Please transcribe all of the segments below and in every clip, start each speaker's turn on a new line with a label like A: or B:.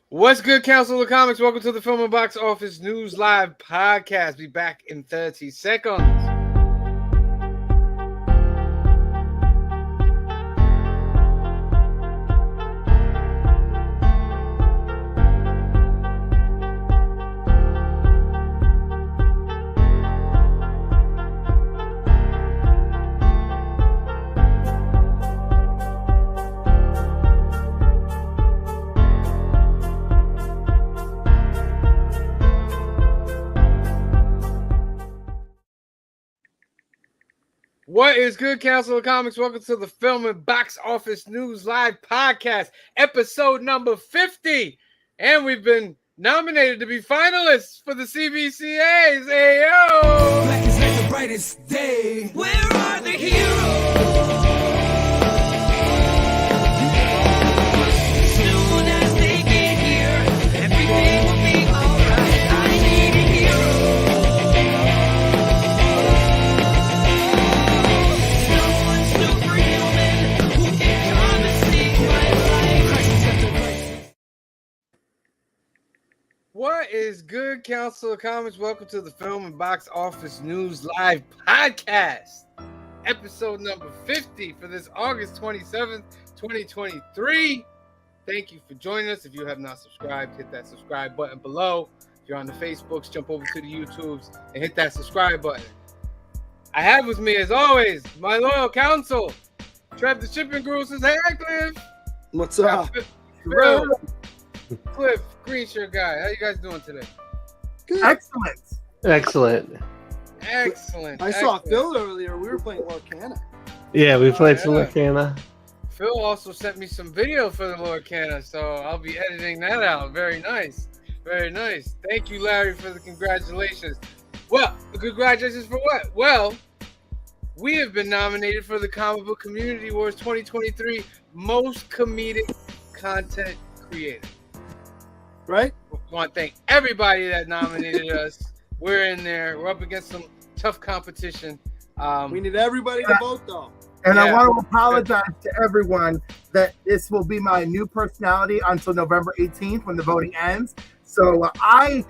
A: What's good, Council of Comics? Welcome to the Film and Box Office News Live podcast. Be back in 30 seconds. What is good, Council of Comics? Welcome to the Film and Box Office News Live podcast, episode number 50. And we've been nominated to be finalists for the CBCAs. Hey, yo!
B: Black is like the brightest day. Where are the heroes? Soon as they get here, everything will be alright. I need a hero. Someone superhuman who can come and save my life.
A: What is good, Council of Comics? Welcome to the Film and Box Office News Live podcast, episode number 50 for this August 27th, 2023. Thank you for joining us. If you have not subscribed, hit that subscribe button below. If you're on the Facebooks, jump over to the YouTubes and hit that subscribe button. I have with me, as always, my loyal counsel, Trev the Shipping Guru says, hey, Cliff.
C: What's up?
A: Phil, Cliff, green shirt guy. How you guys doing today?
C: Good.
D: Excellent.
A: Excellent.
C: I saw
A: excellent.
C: Phil earlier. We were playing Lorcana.
D: Yeah, we played some
A: yeah.
D: Lorcana.
A: Phil also sent me some video for the Lorcana, so I'll be editing that out. Very nice. Very nice. Thank you, Larry, for the congratulations. Well, congratulations for what? Well, we have been nominated for the Comic Book Community Awards 2023 Most Comedic Content Creator.
C: Right?
A: I want to thank everybody that nominated us. We're in there. We're up against some tough competition.
C: We need everybody to vote, though.
E: And I
A: Yeah.
E: want to apologize to everyone that this will be my new personality until November 18th when the voting ends. So I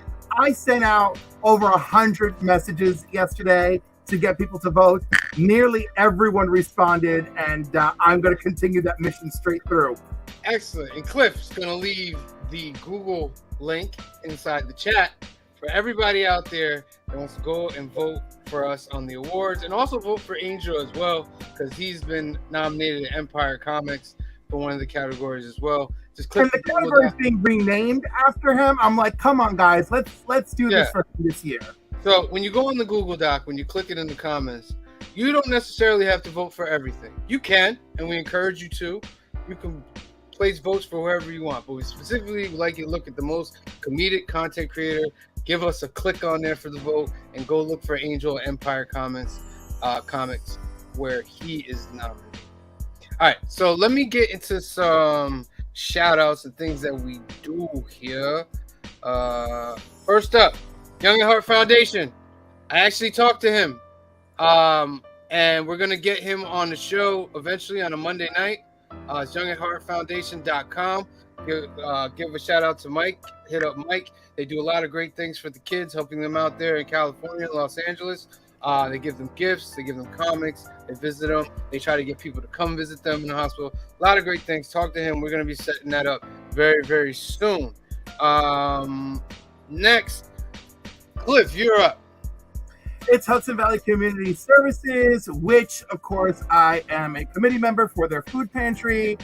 E: sent out over 100 messages yesterday to get people to vote. Nearly everyone responded, and I'm going to continue that mission straight through.
A: Excellent. And Cliff's going to leave the Google link inside the chat for everybody out there that wants to go and vote for us on the awards, and also vote for Angel as well, because he's been nominated at Empire Comics for one of the categories as well. Just click
E: And the
A: Google
E: category is
A: Doc.
E: being renamed after him. I'm like, come on, guys, let's do this
A: Yeah.
E: for this year.
A: So when you go on the Google Doc, when you click it in the comments, you don't necessarily have to vote for everything. You can, and we encourage you to. You can place votes for whoever you want, but we specifically would like you to look at the most comedic content creator. Give us a click on there for the vote, and go look for Angel at Empire Comics, where he is nominated. All right, so let me get into some shout outs and things that we do here. First up, Young at Heart Foundation. I actually talked to him, and we're gonna get him on the show eventually on a Monday night. It's youngatheartfoundation.com. Give a shout out to Mike. Hit up Mike. They do a lot of great things for the kids, helping them out there in California, Los Angeles. They give them gifts. They give them comics. They visit them. They try to get people to come visit them in the hospital. A lot of great things. Talk to him. We're going to be setting that up very, very soon. Next, Cliff, you're up.
E: It's Hudson Valley Community Services, which, of course, I am a committee member for their food pantry.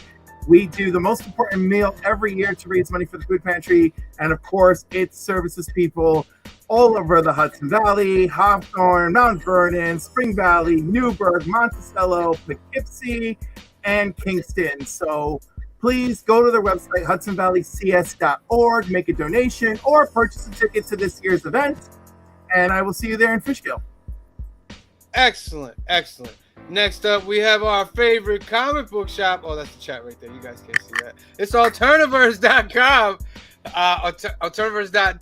E: We do the most important meal every year to raise money for the food pantry. And, of course, it services people all over the Hudson Valley, Hawthorne, Mount Vernon, Spring Valley, Newburgh, Monticello, Poughkeepsie, and Kingston. So please go to their website, hudsonvalleycs.org, make a donation, or purchase a ticket to this year's event. And I will see you there in Fishkill.
A: Excellent, excellent. Next up, we have our favorite comic book shop. Oh, that's the chat right there. You guys can't see that. It's Alterniverse.com. Alterniverse.com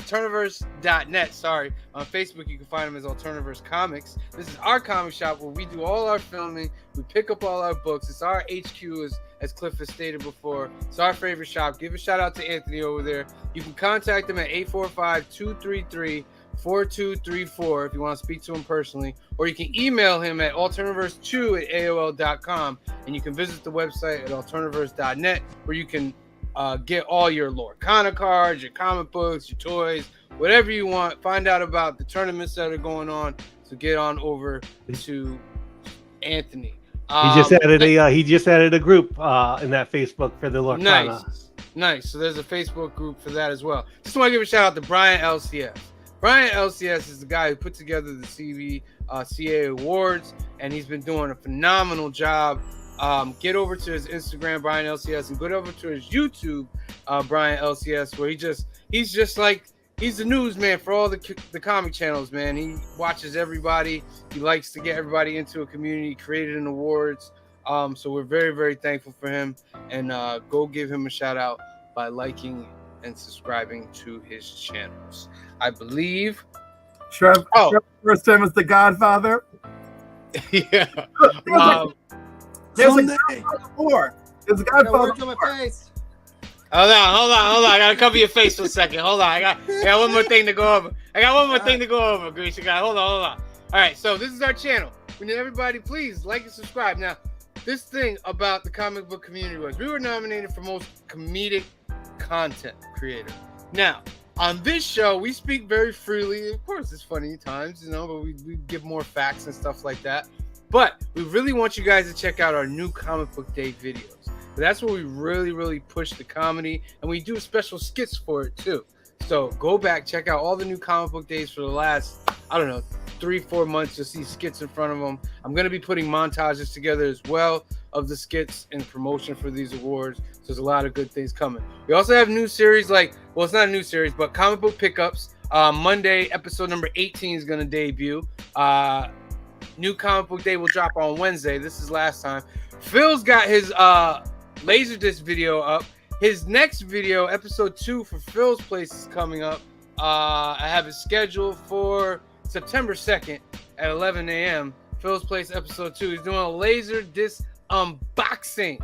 A: Alterniverse.net. Sorry. On Facebook, you can find them as Alterniverse Comics. This is our comic shop where we do all our filming. We pick up all our books. It's our HQ, as Cliff has stated before. It's our favorite shop. Give a shout out to Anthony over there. You can contact him at 845-233-4234 if you want to speak to him personally. Or you can email him at alterniverse2@aol.com. And you can visit the website at alterniverse.net where you can get all your Lorcana cards, your comic books, your toys, whatever you want. Find out about the tournaments that are going on. So get on over to Anthony.
D: He just added a group in that Facebook for the Lorcana.
A: Nice. So there's a Facebook group for that as well. Just want to give a shout out to Brian LCS. Brian LCS is the guy who put together the CBC Awards, and he's been doing a phenomenal job. Get over to his Instagram, Brian LCS, and go over to his YouTube, Brian LCS, where he's just like, he's the newsman for all the comic channels, man. He watches everybody. He likes to get everybody into a community, created an awards. So we're very, very thankful for him. And go give him a shout out by liking and subscribing to his channels. I believe.
E: Trev, first time as the Godfather.
A: Yeah.
E: There's a Godfather 4. There's a Godfather 4.
A: Hold on. I gotta cover your face for a second. Hold on. I got one more thing to go over. Greasy guy. Hold on. All right, so this is our channel. We need everybody, please like and subscribe. Now, this thing about the comic book community was we were nominated for most comedic content creator. Now, on this show, we speak very freely. Of course, it's funny times, but we give more facts and stuff like that. But we really want you guys to check out our new Comic Book Day videos. That's where we really, really push the comedy, and we do special skits for it too. So go back, check out all the new Comic Book Days for the last, 3-4 months. You'll see skits in front of them. I'm going to be putting montages together as well of the skits and promotion for these awards. So there's a lot of good things coming. We also have new series it's not a new series, but comic book pickups. Monday, episode number 18 is going to debut. New Comic Book Day will drop on Wednesday. This is last time. Phil's got his Laserdisc video up. His next video, episode 2 for Phil's Place, is coming up. I have it scheduled for September 2nd at 11 a.m. Phil's Place, episode 2. He's doing a Laserdisc unboxing.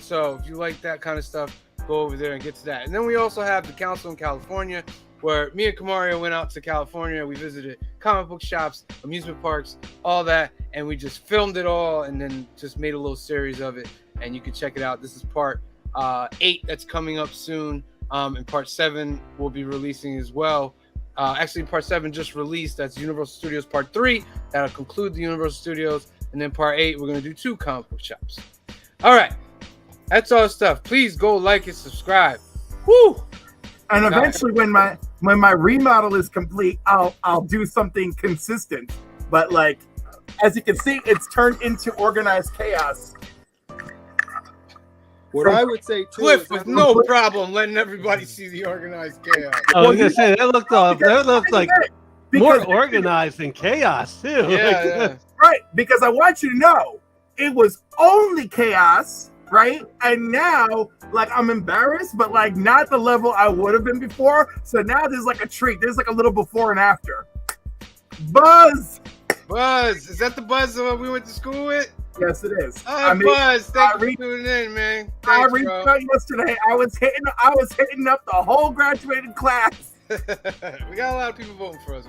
A: So if you like that kind of stuff, go over there and get to that. And then we also have the Council in California, where me and Kamario went out to California. We visited comic book shops, amusement parks, all that, and we just filmed it all and then just made a little series of it. And you can check it out. This is part 8 that's coming up soon, and part 7 will be releasing as well. Actually, part 7 just released. That's Universal Studios part 3. That'll conclude the Universal Studios, and then part 8 we're gonna do 2 comic book shops. All right, that's all stuff. Please go like and subscribe. Woo!
E: And eventually, when my remodel is complete, I'll do something consistent. But as you can see, it's turned into organized chaos.
C: What I would say too,
A: Cliff with no problem letting everybody see the organized chaos.
D: I was gonna say that looked like more organized than chaos too.
A: Yeah.
E: Right, because I want you to know it was only chaos, right? And now, I'm embarrassed, but not the level I would have been before. So now there's a treat. There's a little before and after. Buzz,
A: is that the Buzz that we went to school with?
E: Yes, it is.
A: Buzz, thank you for tuning in, man. Thanks,
E: I reached out yesterday. I was hitting up the whole graduated class.
A: We got a lot of people voting for us,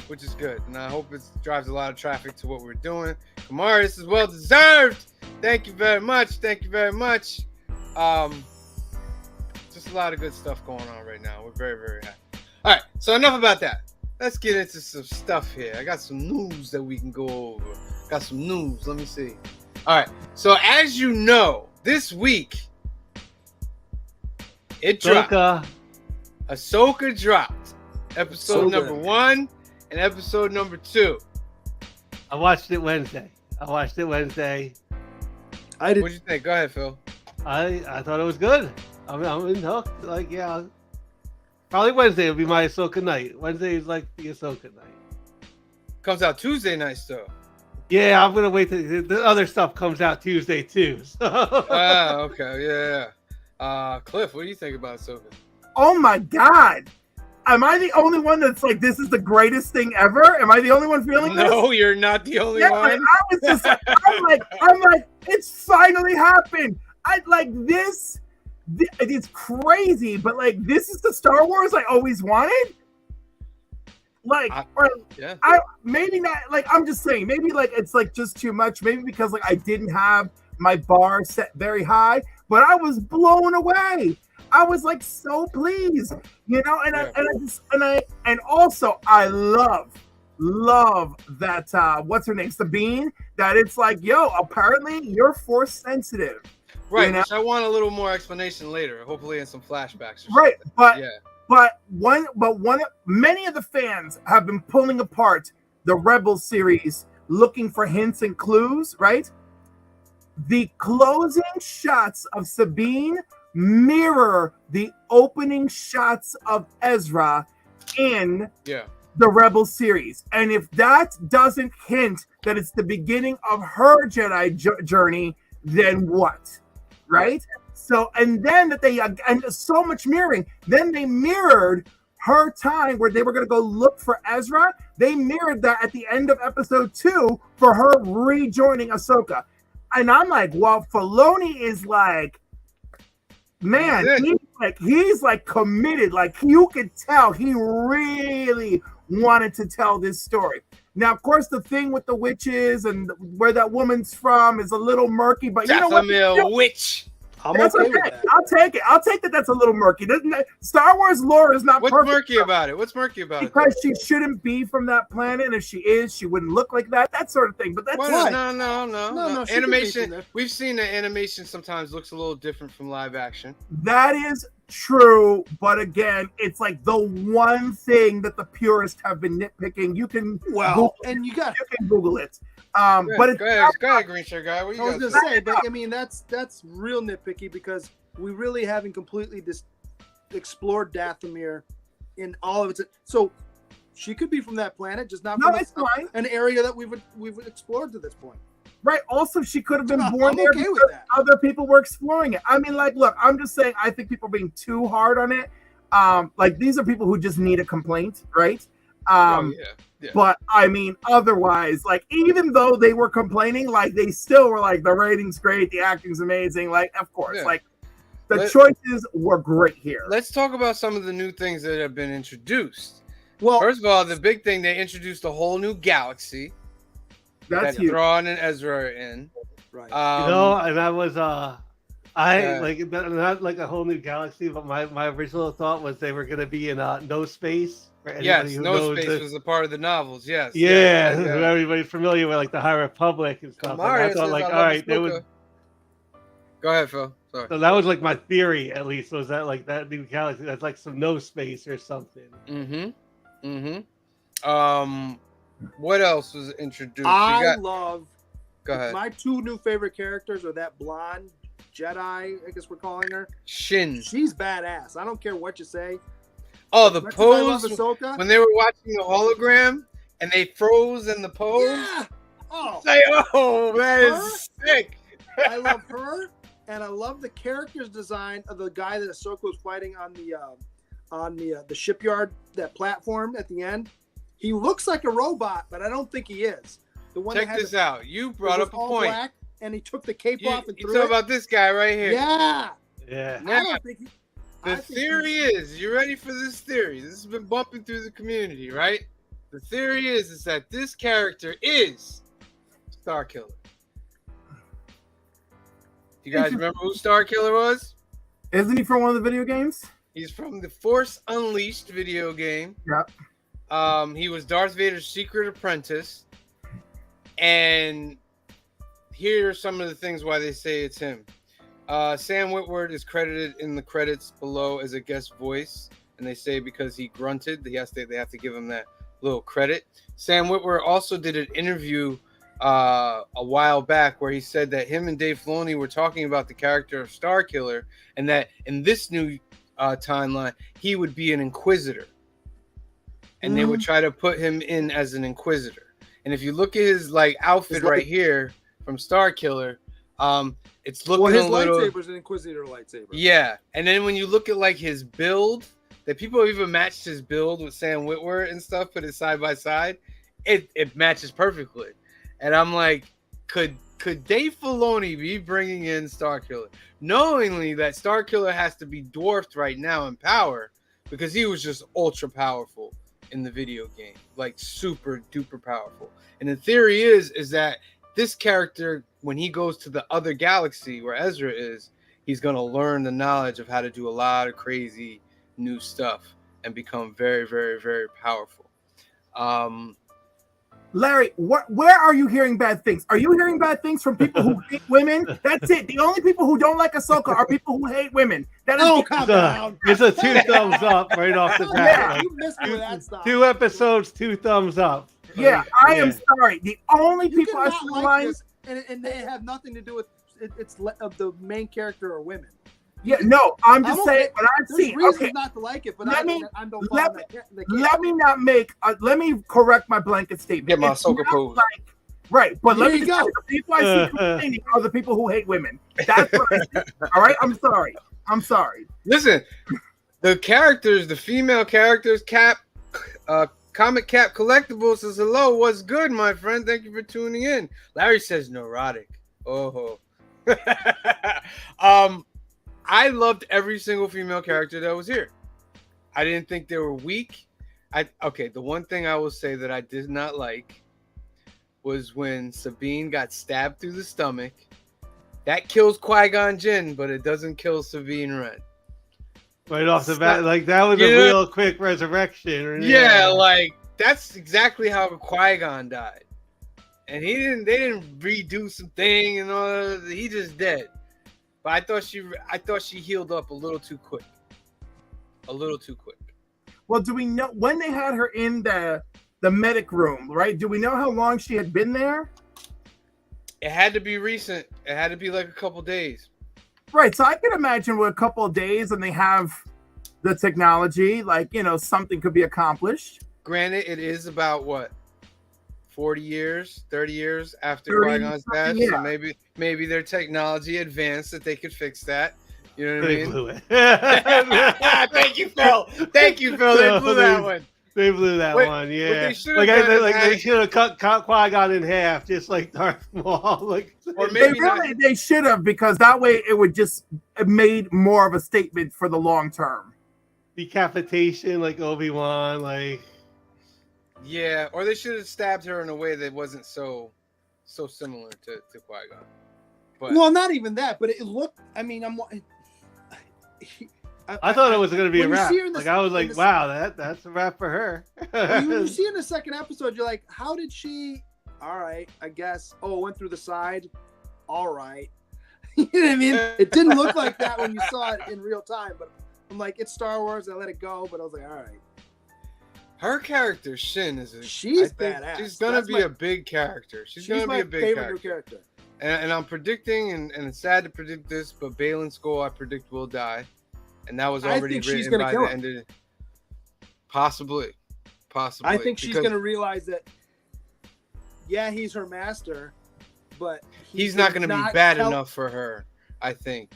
A: which is good. And I hope it drives a lot of traffic to what we're doing. Kamara, this is well deserved. Thank you very much. Just a lot of good stuff going on right now. We're very, very happy. All right, so enough about that. Let's get into some stuff here. I got some news that we can go over. Got some news. Let me see. All right. So as you know, this week it dropped. Ahsoka dropped episode number 1 and episode number 2.
D: I watched it Wednesday.
A: What'd you think? Go ahead, Phil.
D: I thought it was good. I'm hooked. Probably Wednesday will be my Ahsoka night. Wednesday is the Ahsoka night.
A: Comes out Tuesday nights though.
D: Yeah, I'm gonna wait till the other stuff comes out Tuesday too. So.
A: Okay, yeah. Cliff, what do you think about Ahsoka?
E: Oh my God! am I the only one that's like, this is the greatest thing ever? Am I the only one feeling this?
A: No, you're not the only
E: Yeah,
A: one.
E: like, I was just like, I'm like, it's finally happened. I like this. It's crazy, but like, this is the Star Wars I always wanted. Like,
A: Yeah.
E: Maybe not. Like, I'm just saying, maybe like it's like just too much. Maybe because like I didn't have my bar set very high, but I was blown away. I was like so pleased, you know. And also I love that what's her name, Sabine. That it's like, yo, apparently you're force sensitive.
A: Right,
E: You know?
A: which I want a little more explanation later, hopefully in some flashbacks. Or
E: Right,
A: something.
E: but many of the fans have been pulling apart the Rebels series, looking for hints and clues. Right, the closing shots of Sabine mirror the opening shots of Ezra in the Rebels series, and if that doesn't hint that it's the beginning of her Jedi journey, then what? Right? So, and then that they, and so much mirroring, then they mirrored her time where they were going to go look for Ezra. They mirrored that at the end of episode 2 for her rejoining Ahsoka. And I'm like, well, Filoni is like, man, he's like committed. Like, you could tell he really wanted to tell this story. Now, of course, the thing with the witches and where that woman's from is a little murky, but you know what?
A: Witch.
E: That's okay. I'll take it. I'll take that. That's a little murky. Star Wars lore is not
A: What's
E: perfect.
A: murky about it? What's murky about it?
E: Because she shouldn't be from that planet, and if she is, she wouldn't look like that. That sort of thing. But that's
A: No. Animation. We've seen that animation sometimes looks a little different from live action.
E: That is true, but again, it's like the one thing that the purists have been nitpicking. You can
C: you
E: can Google it. But
A: go ahead, Green Shirt Guy. What you
C: I was
A: got?
C: gonna say, but I mean that's real nitpicky because we really haven't completely explored Dathomir in all of its. So she could be from that planet, just not from an area that we've explored to this point.
E: Right. Also, she could have been born there
C: okay with that.
E: Other people were exploring it. I mean, like, look, I'm just saying, I think people are being too hard on it. Like, these are people who just need a complaint, right? But I mean, otherwise, like, even though they were complaining, like, they still were like, the rating's great, the acting's amazing. Like, of course, like, the choices were great here.
A: Let's talk about some of the new things that have been introduced.
C: Well,
A: first of all, the big thing, they introduced a whole new galaxy.
E: That's huge.
A: Thrawn and Ezra are in.
C: Right.
D: And that was like not like a whole new galaxy, but my original thought was they were going to be in no space.
A: Yes, No Space was a part of the novels. Yes.
D: Yeah, everybody's familiar with like the High Republic and stuff.
A: Mario
D: I thought
A: says,
D: like,
A: I
D: all right, they would.
A: Go ahead, Phil. Sorry.
D: So that was like my theory, at least, was that like that new galaxy that's like some no space or something.
A: What else was introduced?
C: Go
A: ahead.
C: My two new favorite characters are that blonde Jedi, I guess we're calling her.
A: Shin.
C: She's badass. I don't care what you say.
A: Oh, the
C: Much as I
A: pose
C: love Ahsoka,
A: when they were watching the hologram and they froze in the pose.
C: Yeah. Oh,
A: Say, oh, that is sick.
C: I love her, and I love the character's design of the guy that Ahsoka was fighting on the shipyard, that platform at the end. He looks like a robot, but I don't think he is. The one.
A: Check this out. You brought up a point.
C: Black, and he took the cape off and threw
A: You
C: it.
A: talk about this guy right here.
C: Yeah.
D: Yeah.
A: Now, the theory is, you ready for this theory? This has been bumping through the community, right? The theory is that this character is Starkiller. You guys remember who Starkiller was?
E: Isn't he from one of the video games?
A: He's from the Force Unleashed video game.
E: Yep.
A: He was Darth Vader's secret apprentice. And here are some of the things why they say it's him. Sam Witwer is credited in the credits below as a guest voice, and they say because he grunted, they have to give him that little credit. Sam Witwer also did an interview a while back where he said that him and Dave Filoni were talking about the character of Starkiller, and that in this new timeline he would be an Inquisitor, and they would try to put him in as an Inquisitor. And if you look at his like outfit right here from Starkiller, it's looking
C: his
A: a little.
C: lightsaber's an Inquisitor lightsaber.
A: Yeah, and then when you look at like his build, that people even matched his build with Sam Witwer and stuff, put it side by side, it matches perfectly. And I'm like, could Dave Filoni be bringing in Starkiller, knowingly that Starkiller has to be dwarfed right now in power because he was just ultra powerful in the video game, like super duper powerful. And the theory is that this character, when he goes to the other galaxy where Ezra is, he's going to learn the knowledge of how to do a lot of crazy new stuff and become very, very, very powerful.
E: Larry, where are you hearing bad things? Are you hearing bad things from people who hate women? That's it. The only people who don't like Ahsoka are people who hate women. That is
C: calm down.
D: It's a 2 thumbs up right off the bat.
C: Yeah,
D: Like,
C: you missed me with that stuff.
D: 2 episodes, 2 thumbs up.
E: Yeah, I am sorry. The only
C: You
E: people I
C: cannot
E: see
C: like
E: online,
C: this, and they have nothing to do with it's of the main character or women.
E: yeah, no, I'm just
C: I'm
E: saying
C: okay.
E: what I've
C: There's
E: seen.
C: reasons
E: Okay,
C: not to like it, but
E: Let
C: I
E: me-
C: don't
E: let
C: follow that.
E: let me not make. Let me correct my blanket statement.
A: Get my
E: It's
A: Ahsoka
E: not
A: pose.
E: like- right, but let
C: There
E: me
C: you
E: just
C: go.
E: say, the people I see complaining are the people who hate women. That's what I see. All right, I'm sorry. I'm sorry.
A: Listen, the characters, the female characters, Comic Cap Collectibles says, hello, what's good, my friend? Thank you for tuning in. Larry says neurotic. Oh. I loved every single female character that was here. I didn't think they were weak. The one thing I will say that I did not like was when Sabine got stabbed through the stomach. That kills Qui-Gon Jinn, but it doesn't kill Sabine Wren.
D: Right off the bat, like that was a real quick resurrection.
A: Yeah, like that's exactly how Qui-Gon died. And they didn't redo some thing and all. He just dead. But I thought she healed up a little too quick.
E: Well, do we know when they had her in the medic room? Right? Do we know how long she had been there?
A: It had to be recent. It had to be like a couple days.
E: Right. So I can imagine with a couple of days and they have the technology, like, something could be accomplished.
A: Granted, it is about what, 40 years, 30 years after
E: 30
A: Qui-Gon's death.
E: yeah.
A: So maybe their technology advanced that they could fix that. You know what I
D: They
A: mean?
D: blew it.
A: Thank you, Phil. Thank you, Phil. They blew that one.
D: They blew that
A: What-
D: one,
A: what
D: yeah.
A: they should've
D: Like
A: done is
D: they should have cut Qui-Gon in half, just like Darth Maul. Like,
A: Or
E: They
A: maybe not.
E: they should have, because that way it would just made more of a statement for the long term.
D: decapitation, like Obi-Wan, like.
A: Yeah, or they should have stabbed her in a way that wasn't so similar to Qui-Gon. But
C: Well, not even that, but it looked. I mean,
D: I thought it was going to be a
C: when you
D: wrap.
C: see her in the-
D: Like, I was
C: in
D: like,
C: the-
D: wow, that's a wrap for her.
C: when you see in the second episode, you're like, how did she? All right, I guess. Oh, it went through the side. All right. You know what I mean? It didn't look like that when you saw it in real time, but I'm like, it's Star Wars. I let it go, but I was like, all right.
A: her character, Shin,
C: She's
A: I think
C: badass.
A: She's gonna
C: That's
A: be
C: my-
A: a big character. She's gonna
C: my
A: be a big
C: favorite new
A: character.
C: character.
A: And I'm predicting, and it's sad to predict this, but Baylan Skoll, I predict, will die. And that was
C: I
A: already
C: think she's
A: written
C: gonna
A: by
C: kill
A: the
C: him.
A: end of Possibly.
C: I think she's
A: because
C: going to realize that, yeah, he's her master, but
A: he's not going to be bad
C: tell-
A: enough for her, I think.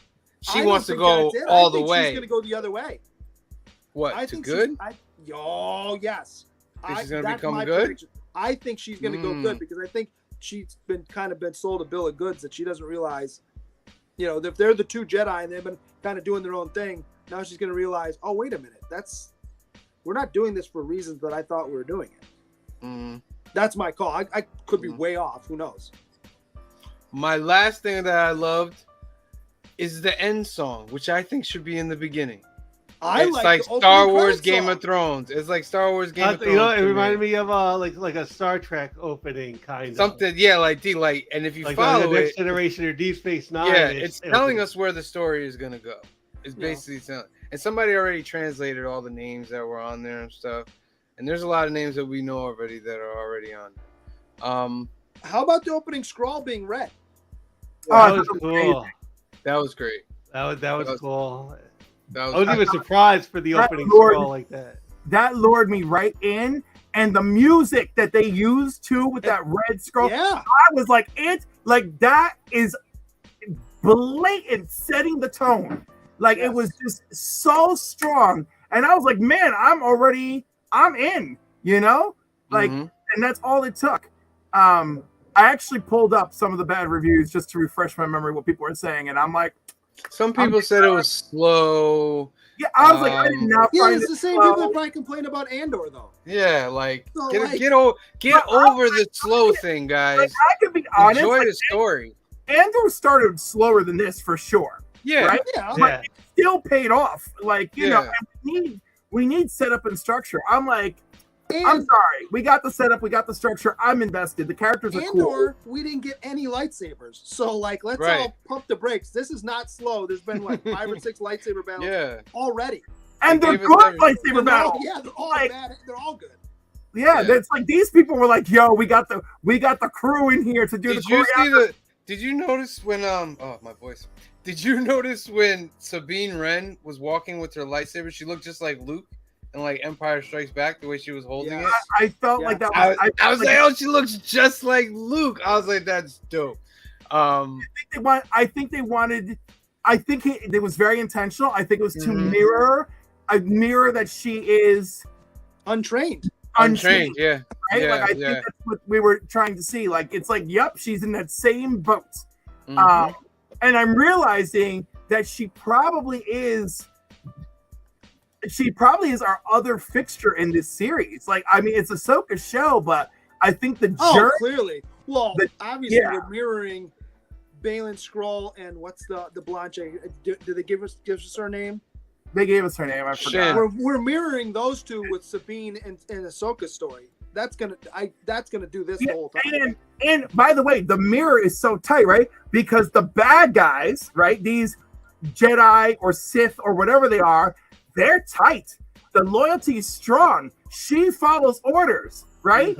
C: I
A: She
C: don't
A: wants to
C: think
A: go
C: that's it.
A: all
C: I
A: the
C: think
A: way.
C: She's going to go the other way.
A: What,
C: I
A: to
C: think
A: good?
C: Oh, yes.
A: Think she's gonna
C: that's
A: become
C: my
A: good?
C: prediction. I think she's going to go good because I think she's been sold a bill of goods that she doesn't realize. You know, if they're the two Jedi and they've been kind of doing their own thing, now she's going to realize, oh, wait a minute, we're not doing this for reasons that I thought we were doing it.
A: Mm.
C: That's my call. I could be
A: Mhm.
C: way off. Who knows?
A: My last thing that I loved is the end song, which I think should be in the beginning.
C: I
A: It's
C: like
A: like
C: the opening
A: Star Wars
C: credits
A: Game
C: song.
A: of Thrones. It's like Star Wars Game of Thrones.
D: You know, it
A: to me.
D: reminded me of like a Star Trek opening kind of
A: Something, yeah, like and if you
D: like
A: follow
D: the Next
A: it,
D: Generation or Deep Space Nine.
A: yeah, it's telling us where the story is gonna go. It's
C: Yeah.
A: basically telling, and somebody already translated all the names that were on there and stuff. And there's a lot of names that we know already that are already on there.
C: How about the opening scroll being red?
D: That was
E: that's
D: cool.
E: amazing.
A: That was great.
D: That was
A: was-
D: cool.
A: That
D: I was
A: was
D: even surprised for the
E: That
D: opening
E: Lord-
D: scroll like that.
E: That lured me right in, and the music that they used too with that red scroll,
C: Yeah.
E: I was like, that is blatant setting the tone. Like it
C: Yes.
E: was just so strong. And I was like, man, I'm in, you know, like,
A: Mhm.
E: and that's all it took. I actually pulled up some of the bad reviews just to refresh my memory what people were saying, and I'm like,
A: Some people said it was slow.
E: yeah, I was like, I did not
C: Yeah,
E: find
C: it's
E: it
C: the same
E: slow.
C: people that probably complain about Andor, though.
A: Yeah, like
C: So,
A: get
C: like-
A: get over the slow thing, guys.
E: Like, I could be honest,
A: Enjoy
E: like,
A: the story.
E: Andor started slower than this for sure.
A: Yeah,
E: Right?
C: Yeah.
D: Yeah.
E: Still paid off. Like, you know,
A: Yeah.
E: and we need setup and structure. I'm like,
C: And
E: I'm sorry. We got the setup, we got the structure. I'm invested. The characters are cool.
C: Andor, we didn't get any lightsabers. So, like, let's
A: Right.
C: all pump the brakes. This is not slow. There's been, like, 5 or 6 lightsaber battles
A: yeah.
C: already.
E: And
A: They
E: they're
A: gave us
E: good
A: everything.
E: lightsaber
C: And they're all-
E: battles.
C: yeah, they're all
E: Like-
C: bad. They're all good.
E: Yeah,
A: Yeah.
E: it's like these people were like, yo, we got the crew in here to do
A: Did
E: the
A: you
E: choreography.
A: see the? Did you notice when oh my voice? Did you notice when Sabine Wren was walking with her lightsaber? She looked just like Luke in like Empire Strikes Back, the way she was holding
C: Yeah.
A: it.
E: I felt
C: Yeah.
E: like that
A: I
E: was
A: was like, oh, she looks just like Luke. I was like, that's dope.
E: I think it was very intentional. I think it was to
A: Mhm.
E: mirror that she is
C: Untrained.
A: Untrained, yeah.
E: right?
A: Yeah,
E: like I
A: yeah.
E: think that's what we were trying to see. Like it's like, yep, she's in that same boat.
A: Mhm.
E: And I'm realizing that she probably is our other fixture in this series. Like, I mean, it's Ahsoka's show, but I think the
C: Oh,
E: journey.
C: clearly. Well,
E: The-
C: obviously,
E: yeah.
C: we're mirroring Balin Skrull and what's the blonde chick? Do they give us her name?
E: They gave us her name. I
A: Shan.
E: forgot.
C: We're mirroring those two with Sabine and Ahsoka's story. That's gonna do this the whole time.
E: And by the way, the mirror is so tight, right? Because the bad guys, right? These Jedi or Sith or whatever they are, they're tight. The loyalty is strong. She follows orders, right?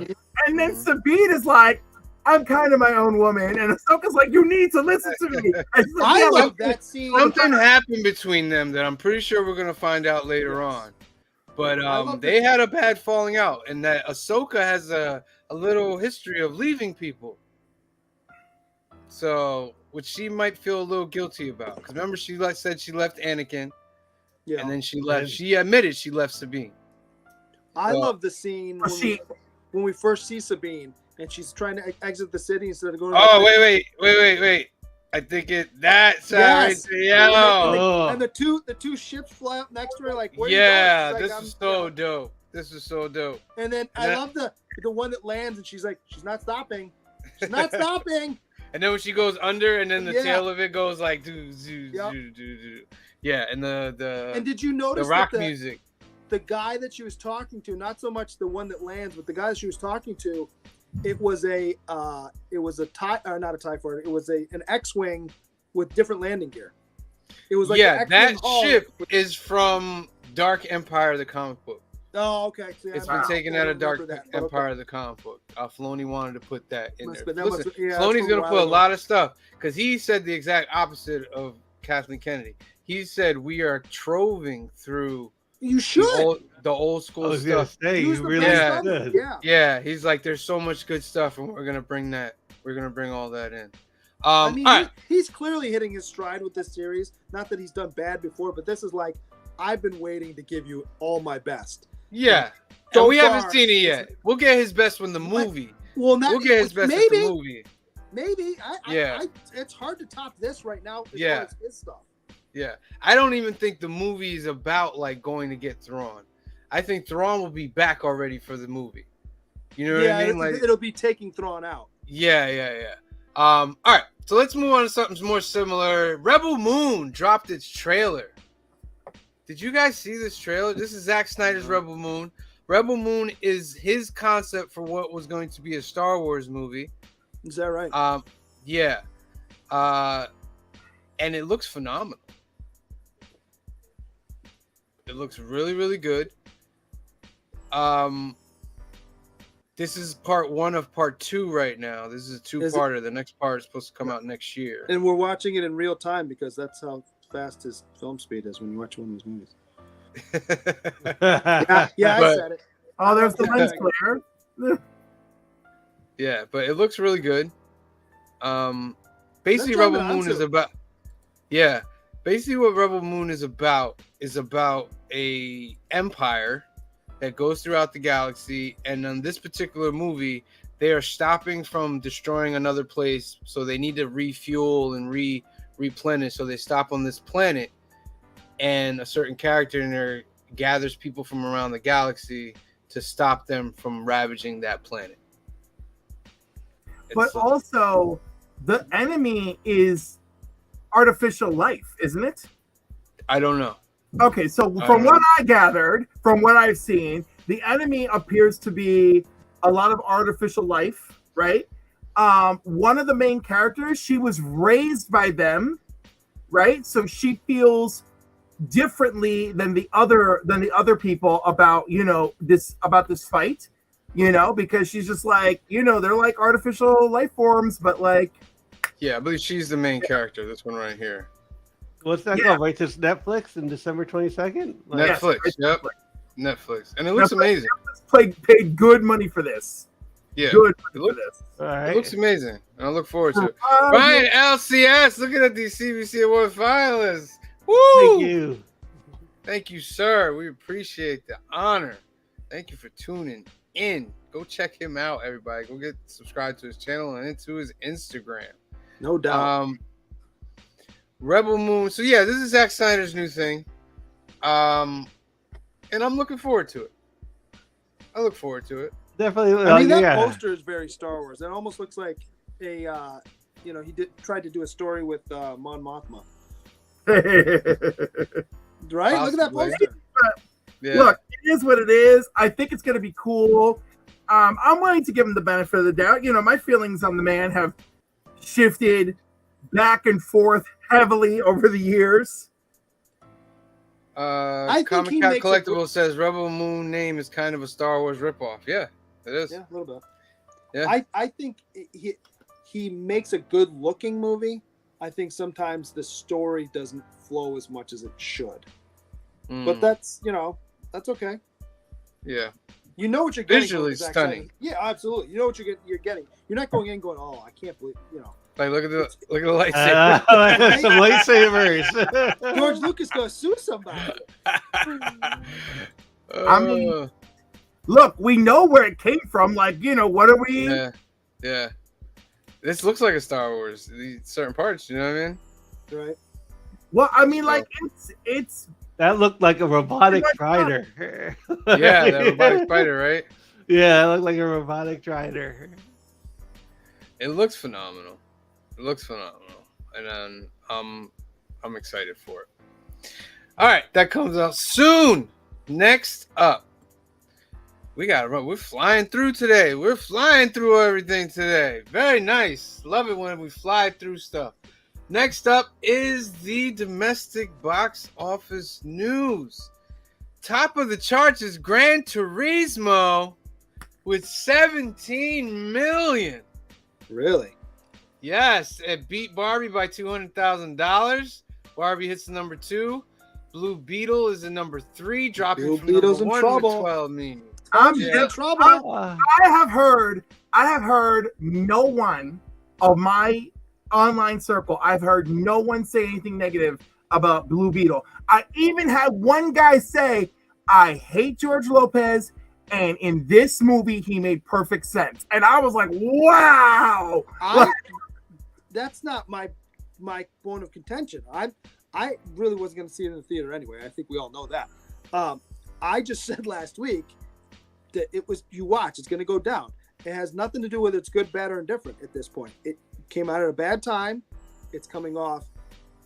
E: And then
A: Mhm.
E: Sabine is like, I'm kind of my own woman. And Ahsoka's like, you need to listen to me. And she's like,
C: I
E: yeah,
C: love
E: like,
C: that scene.
A: Something happened between them that I'm pretty sure we're gonna find out later on. But
C: I love
A: they had a bad falling out, and that Ahsoka has a little history of leaving people. So, which she might feel a little guilty about. Because remember, she said she left Anakin,
C: Yeah,
A: and then she left. She admitted she left Sabine.
C: I love the scene when we first see Sabine and she's trying to exit the city instead of going. To
A: Oh,
C: the
A: wait! I think that's
C: Yes.
A: right. Yeah.
D: Oh.
C: And the two ships fly up next to her, like, where
A: Yeah,
C: you going? She's
A: this
C: like,
A: is so dope. This is so dope.
C: And then I love the one that lands, and she's like, she's not stopping. She's not stopping.
A: And then when she goes under, and then the
C: Yeah.
A: tail of it goes like do.
C: Yep.
A: Yeah, and the
C: And did you notice
A: rock
C: that
A: music.
C: the guy that she was talking to, not so much the one that lands, but the guy that she was talking to, it was a TIE, or not a TIE fighter. It was an X-wing with different landing gear. It was like
A: yeah,
C: an
A: that
C: X-wing hull
A: ship
C: with-
A: is from Dark Empire, the comic book.
C: Oh, okay. See,
A: It's
C: I
A: been taken out of Dark
C: remember that, but okay.
A: Empire, the comic book. Filoni wanted to put that in
C: Must-
A: there.
C: but that
A: Listen,
C: must- yeah, that's
A: Filoni's
C: from
A: gonna
C: while
A: put a
C: ago.
A: lot of stuff because he said the exact opposite of Kathleen Kennedy. He said we are troving through
C: You should.
A: the old
D: I
A: school
D: was gonna
A: stuff.
D: say,
C: Use
D: you
C: the
D: really
C: best
A: Yeah.
C: of it.
D: should.
C: Yeah.
A: Yeah, he's like, there's so much good stuff, and we're gonna bring all that in.
C: I mean,
A: all right.
C: he's clearly hitting his stride with this series. Not that he's done bad before, but this is like, I've been waiting to give you all my best.
A: Yeah,
C: So
A: and we
C: far,
A: haven't seen it yet. We'll get his best when the movie.
C: Well, not
A: We'll get his best
C: maybe,
A: with the movie.
C: maybe.
A: Yeah.
C: It's hard to top this right now. As
A: Yeah.
C: far as his stuff.
A: Yeah, I don't even think the movie is about like going to get Thrawn. I think Thrawn will be back already for the movie. You know what I mean? Like,
C: it'll be taking Thrawn out.
A: yeah. All right, so let's move on to something more similar. Rebel Moon dropped its trailer. Did you guys see this trailer? This is Zack Snyder's Rebel Moon. Rebel Moon is his concept for what was going to be a Star Wars movie.
C: Is that right?
A: Yeah. And it looks phenomenal. It looks really, really good. This is part 1 of part 2 right now. This is a two-parter. The next part is supposed to come out next year.
C: And we're watching it in real time because that's how fast his film speed is when you watch one of those movies. Yeah, I
A: But-
C: said it.
E: Oh, there's the
C: Yeah.
E: lens flare.
A: Yeah, but it looks really good. Basically,
C: That's all
A: Rebel
C: I'm
A: Moon is
C: onto.
A: about. Yeah, Basically, what Rebel Moon is about a empire that goes throughout the galaxy, and on this particular movie, they are stopping from destroying another place, so they need to refuel and replenish. So they stop on this planet, and a certain character in there gathers people from around the galaxy to stop them from ravaging that planet.
E: But also, the enemy is artificial life, isn't it?
A: I don't know.
E: Okay, so from what I gathered, from what I've seen, the enemy appears to be a lot of artificial life, right? One of the main characters, she was raised by them, right? So she feels differently than the other people about this fight, because she's just like, they're like artificial life forms, but like,
A: yeah, I believe she's the main character. This one right here.
D: What's that called? Right to Netflix in December 22nd.
A: Netflix.
E: Yes,
A: Yep. Netflix, and it looks amazing.
E: Paid good money for this.
A: Yeah,
E: Good
A: it
E: money for this.
D: All right.
A: looks amazing. And I look forward to it. Ryan LCS, looking at these CBC Awards finalists. Woo!
D: Thank you.
A: Thank you, sir. We appreciate the honor. Thank you for tuning in. Go check him out, everybody. Go get subscribed to his channel and into his Instagram.
C: No doubt.
A: Rebel Moon. So yeah, this is Zack Snyder's new thing. And I'm looking forward to it. I look forward to it.
D: Definitely.
C: I mean, that
D: yeah.
C: poster is very Star Wars. It almost looks like a, he tried to do a story with Mon Mothma. Right? Look at that
A: Possibly.
C: poster.
A: Yeah.
E: Look, it is what it is. I think it's going to be cool. I'm willing to give him the benefit of the doubt. My feelings on the man have shifted back and forth heavily over the years.
C: think
A: Comic
C: he
A: Con
C: makes a
A: Collectible
C: good-
A: says Rebel Moon name is kind of a Star Wars ripoff. Yeah, it is.
C: Yeah, a little bit.
A: Yeah.
C: I think he makes a good looking movie. I think sometimes the story doesn't flow as much as it should. But that's okay.
A: Yeah.
C: You know what you're getting.
A: Visually
C: from Zack
A: stunning.
C: Snyder. Yeah, absolutely. You know what you're getting. You're not going in going, oh, I can't believe,
A: Like look at the lightsaber.
D: Some lightsabers.
C: George Lucas gonna sue somebody.
E: I mean, look, we know where it came from. Like, what are we?
A: Yeah. This looks like a Star Wars. These certain parts, you know what I mean?
C: Right.
E: Well, I mean, like, it's
D: That looked like a robotic fighter.
A: Yeah, that robotic fighter, right?
D: Yeah, it looked like a robotic fighter.
A: It looks phenomenal. And I'm excited for it. All right, that comes out soon. Next up, we're flying through today. We're flying through everything today. Very nice. Love it when we fly through stuff. Next up is the domestic box office news. Top of the charts is Gran Turismo with 17 million.
C: Really?
A: Yes, it beat Barbie by $200,000. Barbie hits the number 2. Blue Beetle is the number 3, dropping
C: Blue
A: from
C: Beetle's
A: number
C: in
A: 1
C: trouble.
A: with 12 million.
E: I'm
A: Yeah.
C: In trouble.
E: I have heard no one of my online circle. I've heard no one say anything negative about Blue Beetle. I even had one guy say, I hate George Lopez, and in this movie he made perfect sense. And I was like, wow.
C: That's not my bone of contention. I really wasn't going to see it in the theater anyway. I think we all know that. I just said last week that you watch, it's going to go down. It has nothing to do with it's good, bad, or indifferent at this point. It came out at a bad time. It's coming off.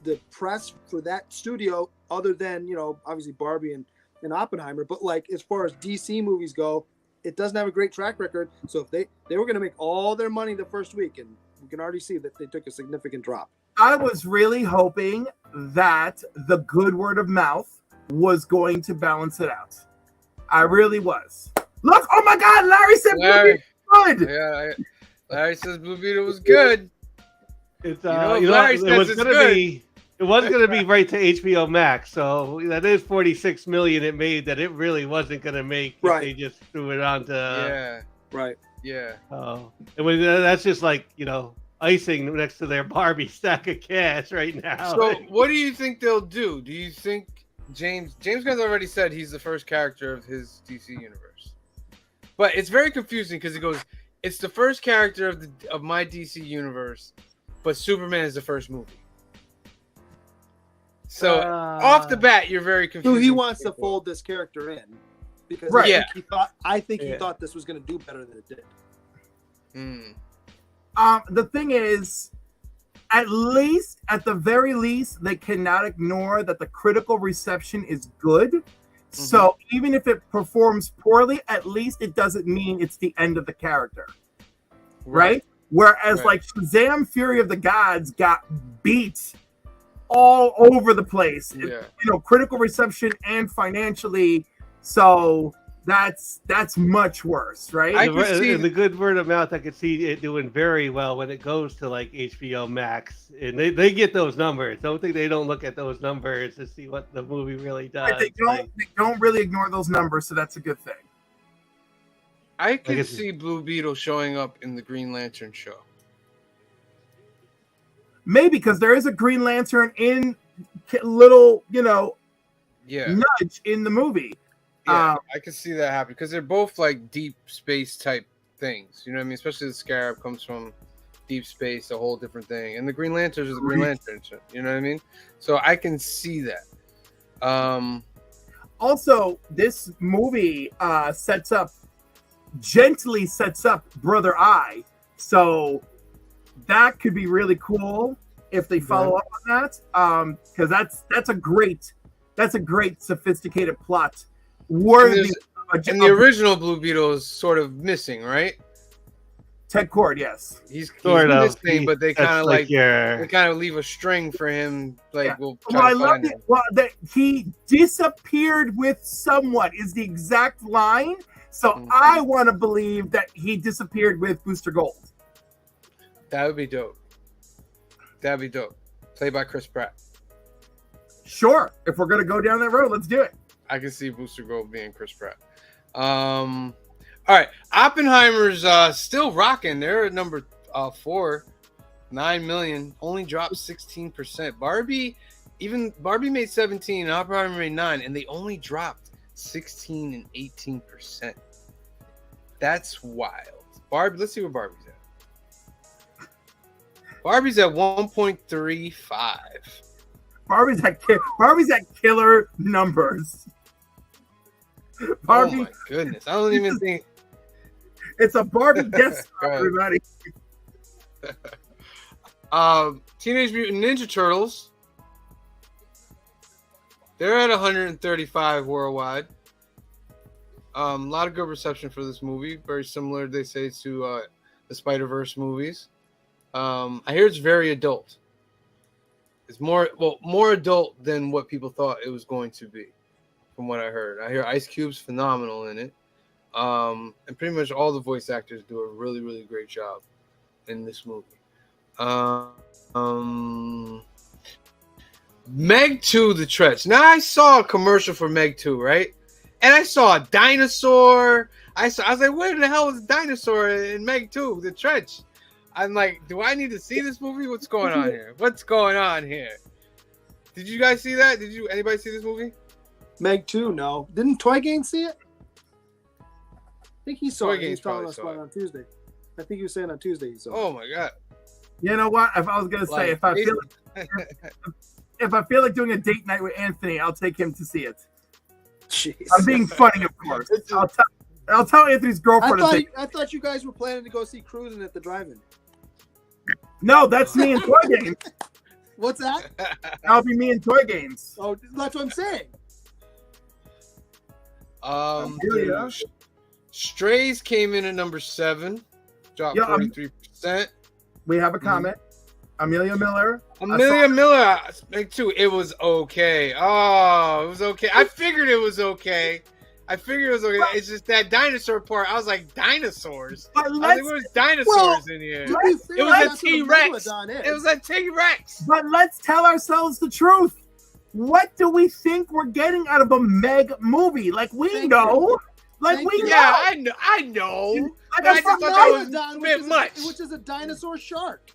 C: The press for that studio, other than, obviously Barbie and Oppenheimer, but like as far as DC movies go, it doesn't have a great track record. So if they were going to make all their money the first week, and we can already see that they took a significant drop.
E: I was really hoping that the good word of mouth was going to balance it out. I really was. Look, oh my God, Larry said Blue Beetle was good.
A: Yeah, Larry says Blue Beetle was good.
D: It's
A: Larry says it's good.
D: It was going to be right to HBO Max, so that is 46 million it made that it really wasn't going to make. If
C: Right.
D: They just threw it on to.
A: Yeah.
C: Right.
A: Yeah.
D: Oh, and that's just like icing next to their Barbie stack of cash right now.
A: So, what do you think they'll do? Do you think James Gunn's already said he's the first character of his DC universe, but it's very confusing because he goes, "It's the first character of my DC universe, but Superman is the first movie." So off the bat, you're very confused.
C: So he wants to fold this character in because
A: Right.
C: I think he thought this was going to do better than it did.
E: The thing is, at the very least, they cannot ignore that the critical reception is good. So even if it performs poorly, at least it doesn't mean it's the end of the character, right? Whereas like Shazam: Fury of the Gods got beat all over the place, critical reception and financially. So that's much worse, right?
D: The good word of mouth, I could see it doing very well when it goes to like HBO Max, and they get those numbers. Don't think they don't look at those numbers to see what the movie really does.
E: They don't really ignore those numbers, so that's a good thing.
A: I could see Blue Beetle showing up in the Green Lantern show.
E: Maybe because there is a Green Lantern in little, nudge in the movie.
A: Yeah, I can see that happen because they're both like deep space type things. You know what I mean? Especially the Scarab comes from deep space, a whole different thing. And the Green Lanterns are the Green Lanterns. You know what I mean? So I can see that.
E: Also, this movie gently sets up Brother Eye. So that could be really cool if they follow up on that. Because that's a great sophisticated plot. Worthy.
A: And the original Blue Beetle is sort of missing, right?
E: Ted Cord, yes.
A: He's
E: Sort of.
A: missing, but they kind of they kind of leave a string for him. Like,
E: I love it. Well, that he disappeared with someone is the exact line. So I want to believe that he disappeared with Booster Gold.
A: That would be dope. That'd be dope. Played by Chris Pratt.
E: Sure. If we're gonna go down that road, let's do it.
A: I can see Booster Gold being Chris Pratt. All right. Oppenheimer's still rocking. They're at number 4, 9 million. Only dropped 16%. Barbie made 17, and Oppenheimer made 9, and they only dropped 16 and 18%. That's wild. Barbie, let's see where Barbie's at. Barbie's at 1.35.
E: Barbie's at killer numbers. Barbie,
A: oh my goodness! I don't even think
E: it's a Barbie guest star, everybody.
A: Teenage Mutant Ninja Turtles. They're at 135 worldwide. A lot of good reception for this movie. Very similar, they say, to the Spider-Verse movies. I hear it's very adult. It's more adult than what people thought it was going to be, from what I heard. I hear Ice Cube's phenomenal in it. And pretty much all the voice actors do a really, really great job in this movie. Meg 2, The Trench. Now, I saw a commercial for Meg 2, right? And I saw a dinosaur. I was like, where the hell is a dinosaur in Meg 2, The Trench? I'm like, do I need to see this movie? What's going on here? What's going on here? Did you guys see that? Anybody see this movie?
C: Meg 2, no. Didn't Toy Gang see it? I think he saw it. He was telling us about it on Tuesday. I think he was saying on Tuesday he saw it.
A: Oh my god.
E: You know what? If I was gonna say, if I feel like doing a date night with Anthony, I'll take him to see it.
C: Jeez.
E: I'm being funny, of course. I'll tell Anthony's girlfriend.
C: I thought you guys were planning to go see Cruising at the Drive-In.
E: No, that's me and Toy Games.
C: What's that?
E: That'll be me and Toy Games.
C: Oh, that's what I'm saying.
A: Strays came in at number 7, dropped 43%.
E: We have a comment. Amelia Miller.
A: Meg 2. It was okay. Oh, it was okay. I figured it was okay. It's just that dinosaur part. I was like, dinosaurs? I was like, there's dinosaurs in here. It was a T-Rex. It was a T-Rex.
E: But let's tell ourselves the truth. What do we think we're getting out of a Meg movie? Like, we know.
A: I know.
C: Like,
A: I just thought that was a bit much.
C: Which is a dinosaur shark.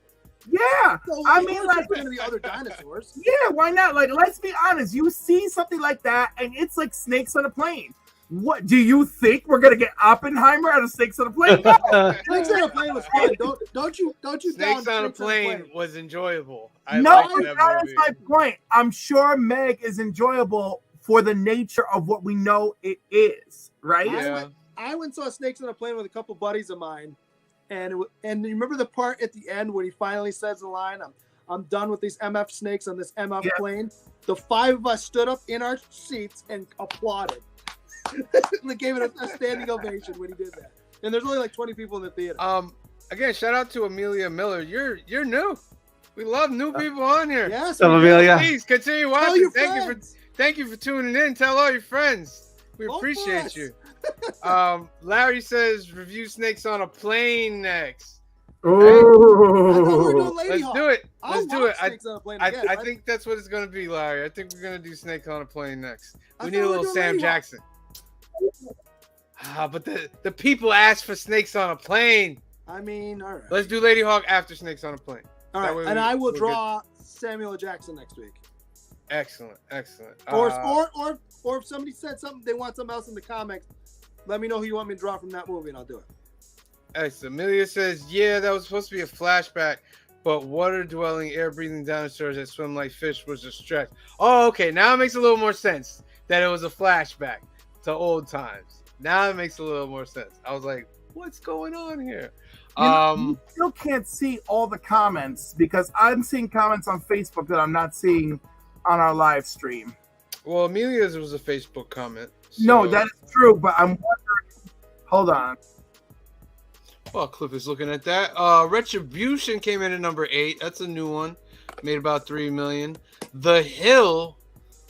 E: Yeah,
C: So,
E: I
C: of
E: mean,
C: course
E: like,
C: there's gonna be other dinosaurs.
E: yeah, why not? Like, let's be honest. You see something like that, and it's like snakes on a plane. What do you think we're gonna get Oppenheimer out of snakes on a plane? No,
C: Snakes on a plane was fun. Don't you
A: Snakes
C: down
A: on a
C: Snakes
A: plane was enjoyable. I
E: no,
A: liked
E: that
A: that
E: is
A: movie.
E: my point. I'm sure Meg is enjoyable for the nature of what we know it is, right?
A: Yeah.
C: I went and saw Snakes on a Plane with a couple buddies of mine, and you remember the part at the end where he finally says the line, "I'm done with these MF snakes on this MF plane." The 5 of us stood up in our seats and applauded. They gave it a standing ovation when he did that. And there's only like 20 people in the theater.
A: Again, shout out to Amelia Miller. You're new. We love new people on here.
C: Yes,
D: So, Amelia.
A: Please continue
C: Tell
A: watching.
C: your
A: Thank you for tuning in. Tell all your friends. We
C: Vote for
A: appreciate
C: us.
A: you. Larry says review Snakes on a Plane next.
C: I thought we were doing
E: Oh,
C: Lady
A: Let's
C: Hawk.
A: do it.
C: I'll
A: Let's do it.
C: watch Snakes on a Plane again,
A: I
C: right?
A: think that's what it's gonna be, Larry. I think we're gonna do Snakes on a Plane next.
C: I
A: We
C: thought
A: need a
C: we were
A: little
C: doing
A: Sam
C: Lady Hawk.
A: Jackson. But the people asked for Snakes on a Plane.
C: I mean, all right.
A: Let's do Lady Hawk after Snakes on a Plane.
C: All
A: That
C: right,
A: way
C: and I will
A: we're
C: draw Samuel L. Jackson next week.
A: Excellent.
C: Or if somebody said something, they want something else in the comics, let me know who you want me to draw from that movie, and I'll do it.
A: Excellent. Amelia says, yeah, that was supposed to be a flashback, but water-dwelling, air-breathing dinosaurs that swim like fish was a stretch. Oh, okay. Now it makes a little more sense that it was a flashback to old times. Now it makes a little more sense. I was like, what's going on here?
E: you still can't see all the comments because I'm seeing comments on Facebook that I'm not seeing on our live stream.
A: Well, Amelia's was a Facebook comment.
E: No,
A: so-
E: that is true, but I'm wondering. Hold on.
A: Well, Cliff is looking at that. Retribution came in at number 8. That's a new one. Made about $3 million. The Hill.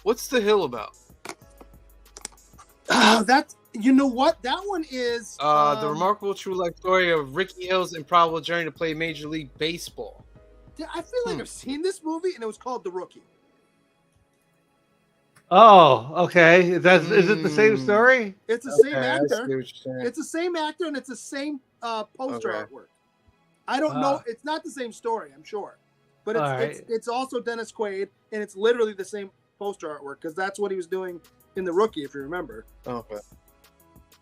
A: What's The Hill about?
C: That's, you know what? That one is
A: The remarkable true life story of Ricky Hill's improbable journey to play Major League Baseball.
C: I feel like I've seen this movie, and it was called The Rookie.
D: Oh, okay. Is it the same story?
C: It's the same
A: Okay, I see
C: actor.
A: what you're saying.
C: It's the same actor, and it's the same poster
A: Okay.
C: artwork. I don't know. It's not the same story, I'm sure, but it's also Dennis Quaid, and it's literally the same poster artwork because that's what he was doing in The Rookie, if you remember.
A: Okay.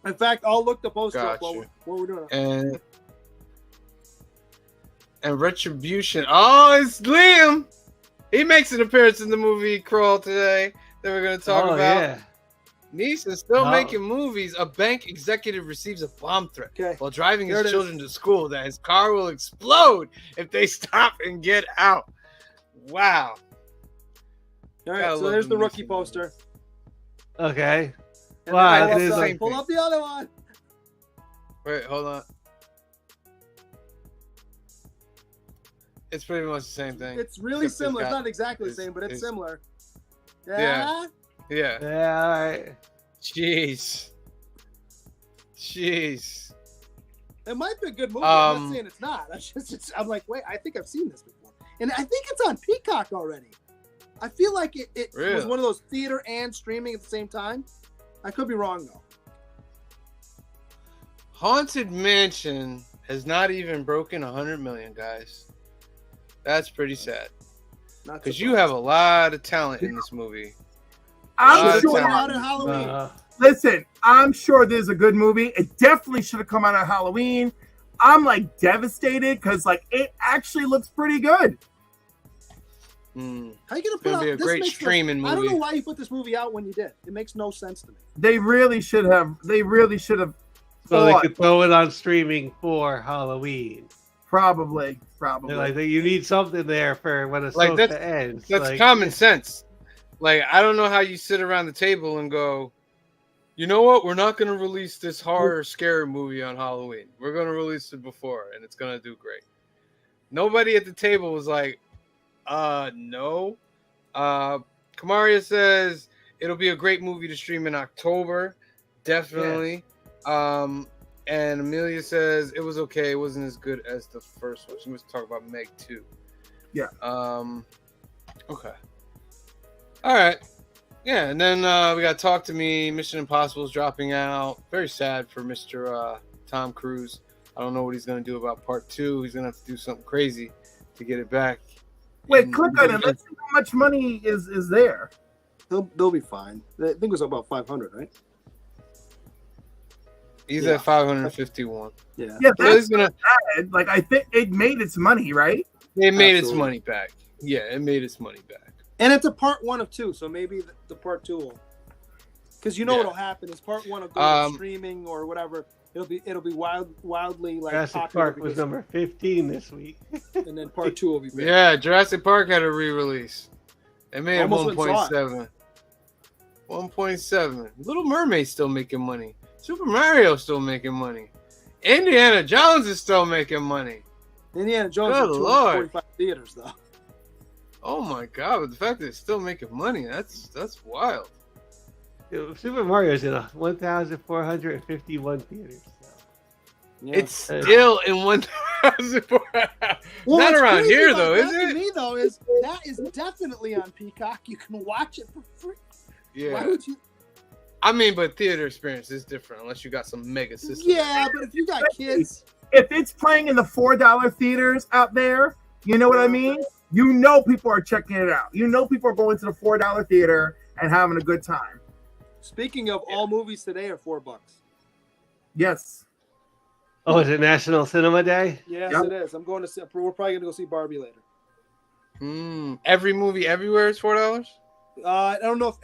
C: In fact, I'll look the poster up
A: Gotcha.
C: while we're doing it.
A: And Retribution. Oh, it's Liam. He makes an appearance in the movie KRULL today that we're going to talk about.
D: Yeah.
A: Niece is still
D: No.
A: making movies. A bank executive receives a bomb threat
C: Okay.
A: while driving
C: There
A: his
C: it is.
A: children to school that his car will explode if they stop and get out. Wow.
C: All right,
A: Gotta
C: so
A: love
C: there's
A: the
C: the Rookie
A: Mason
C: poster.
D: Okay.
C: And
D: Wow,
C: then
D: it is
A: a-
C: pull up the other one.
A: Wait, hold on. It's pretty much the same thing.
C: It's really
A: Except
C: similar. It's
A: got-
C: not exactly the
A: it's-
C: same, but it's
A: it's-
C: similar.
A: Yeah. Yeah.
D: Yeah. All right.
A: Jeez.
C: It might be a good movie. I'm
A: Um,
C: not saying it's not. I'm like, wait, I think I've seen this before. And I think it's on Peacock already. I feel like it was
A: Really?
C: one of those theater and streaming at the same time. I could be wrong, though.
A: Haunted Mansion has not even broken 100 million, guys. That's pretty sad.
C: Not
A: Because you have a lot of talent in this movie.
E: I'm
C: Should have
E: sure.
C: came out at Halloween.
E: Listen, I'm sure this is a good movie. It definitely should have come out on Halloween. I'm like devastated because like it actually looks pretty good.
C: How you gonna
A: It's
C: put
A: gonna
C: out
A: be a
C: this
A: great
C: makes
A: streaming
C: I don't know
A: movie.
C: why you put this movie out when you did. It makes no sense to me.
E: They really should have.
D: So they
E: thought,
D: could throw it on streaming for Halloween.
E: probably.
D: They're like, you need something there for when it's
A: Like,
D: supposed
A: that's-
D: to end.
A: That's
D: Like,
A: common sense. Like, I don't know how you sit around the table and go, you know what? We're not going to release this horror scary movie on Halloween. We're going to release it before, and it's going to do great. Nobody at the table was like, no. Kamaria says it'll be a great movie to stream in October. Definitely. And Amelia says it was okay. It wasn't as good as the first one. She was talking about Meg 2.
E: Yeah.
A: Okay. All right. Yeah, and then we got Talk to Me. Mission Impossible is dropping out. Very sad for Mr. Tom Cruise. I don't know what he's going to do about part 2. He's going to have to do something crazy to get it back.
E: Wait,
A: And-
E: click on it. Let's see how much money is there.
C: They'll be fine. I think it was about 500, right?
A: He's
C: Yeah.
A: at 551.
C: Yeah.
E: Yeah,
A: So
E: that's
A: it's gonna.
E: bad. Like, I think it made its money, right?
A: It made its
C: Absolutely.
A: money back. Yeah, it made its money back.
C: And it's a part 1 of 2, so maybe the part 2 will. Because you know
A: Yeah.
C: what'll happen is part 1 will go to streaming or whatever. It'll be wildly like
D: Jurassic
C: popular
D: Park was
C: because-
D: number 15 this week.
C: and then part 2 will be big.
A: Yeah, Jurassic Park had a re-release. It made
C: Almost went
A: 1.7. 1.7. Little Mermaid's still making money. Super Mario's still making money. Indiana Jones is still making money.
C: Indiana Jones
A: Good
C: in
A: Lord.
C: 245 theaters though.
A: Oh my god, but the fact that it's still making money, that's wild.
D: Super Mario's in 1,451 theaters. So.
C: Yeah.
A: It's still in 1,000.
C: Well,
A: Not
C: what's
A: around
C: crazy
A: here
C: about
A: though, is
C: that to
A: it?
C: me though is that is definitely on Peacock. You can watch it for free. Why
A: Yeah.
C: would you?
A: I mean, but theater experience is different unless you got some mega system.
C: Yeah, but if you got kids,
E: If it's playing in the $4 theaters out there, you know what I mean? You know people are checking it out. You know people are going to the $4 theater and having a good time.
C: speaking of, all movies today are $4.
E: Yes.
D: Oh, is it National Cinema Day?
C: Yes,
E: Yep.
C: it is. I'm going to see. We're probably gonna go see Barbie later.
A: Every movie everywhere is $4.
C: I don't know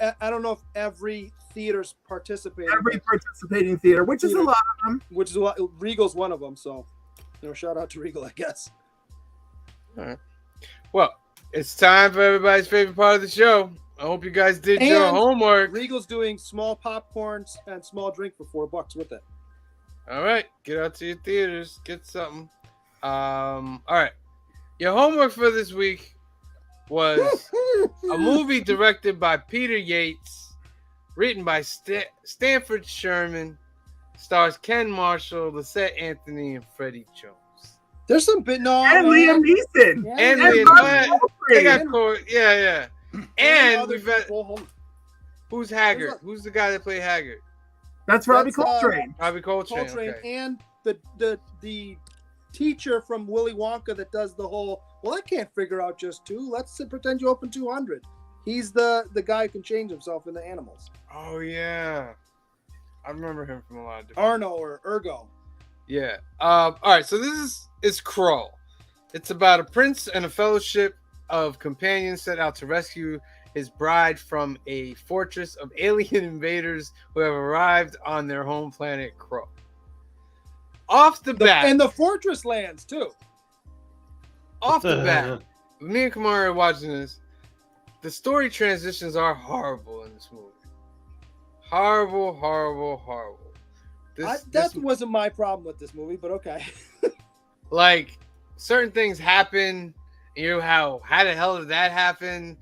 C: if every theater's participating.
E: Every participating theater, which is a lot of them.
C: which is what Regal's one of them. So, shout out to Regal, I guess.
A: All right. Well, it's time for everybody's favorite part of the show. I hope you guys did your
C: And
A: homework.
C: Regal's doing small popcorns and small drink for $4 with it.
A: All right, get out to your theaters, get something. All right, your homework for this week was a movie directed by Peter Yates, written by Stanford Sherman, stars Ken Marshall, Lisette Anthony, and Freddie Jones.
C: There's some bit no
E: And Liam Neeson.
C: Yeah.
A: And
E: And
A: Liam-
E: Bob
A: They
E: Fosse.
A: got caught. Yeah. And
C: other
A: we've got
C: people.
A: who's Haggard? Who's the guy that played Haggard?
E: That's Robbie
C: That's,
E: Coltrane.
A: Robbie Coltrane.
C: Coltrane
A: Okay.
C: and the teacher from Willy Wonka that does the whole. Well, I can't figure out just 2. Let's pretend you open 200. He's the guy who can change himself into animals.
A: Oh yeah, I remember him from a lot of different.
C: Arno or Ergo.
A: Yeah. All right. So this is KRULL. It's about a prince and a fellowship of companions set out to rescue his bride from a fortress of alien invaders who have arrived on their home planet KRULL. Off the bat,
C: And the fortress lands too.
A: off the bat, me and Kamara are watching this. The story transitions are horrible in this movie. Horrible.
C: That wasn't my problem with this movie, but okay.
A: Like certain things happen. You know how the hell did that happen?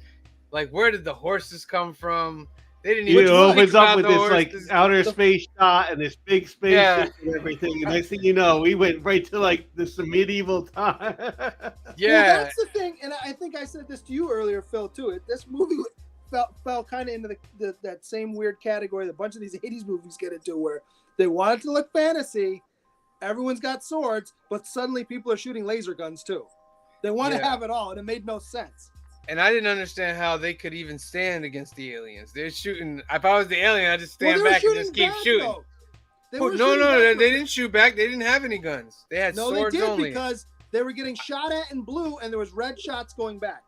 A: Like where did the horses come from? They didn't even
D: It
A: think
D: opens
A: about
D: up with
A: the
D: this like
A: horses.
D: outer space shot and this big spaceship
A: Yeah.
D: and everything. And next thing you know, we went right to like this medieval time.
A: Yeah,
C: Well, that's the thing, and I think I said this to you earlier, Phil. Too. This movie fell kind of into that same weird category that a bunch of these '80s movies get into, where they want it to look fantasy. Everyone's got swords, but suddenly people are shooting laser guns too. They want to
A: Yeah.
C: have it all, and it made no sense.
A: and I didn't understand how they could even stand against the aliens. They're shooting. If I was the alien, I'd just stand
C: Well, they were
A: back and just keep
C: back,
A: shooting.
C: though. They
A: Oh,
C: were
A: no,
C: shooting back,
A: they
C: but-
A: didn't shoot back. They didn't have any guns. They had
C: No, they
A: swords
C: did
A: only.
C: because they were getting shot at in blue, and there was red shots going back.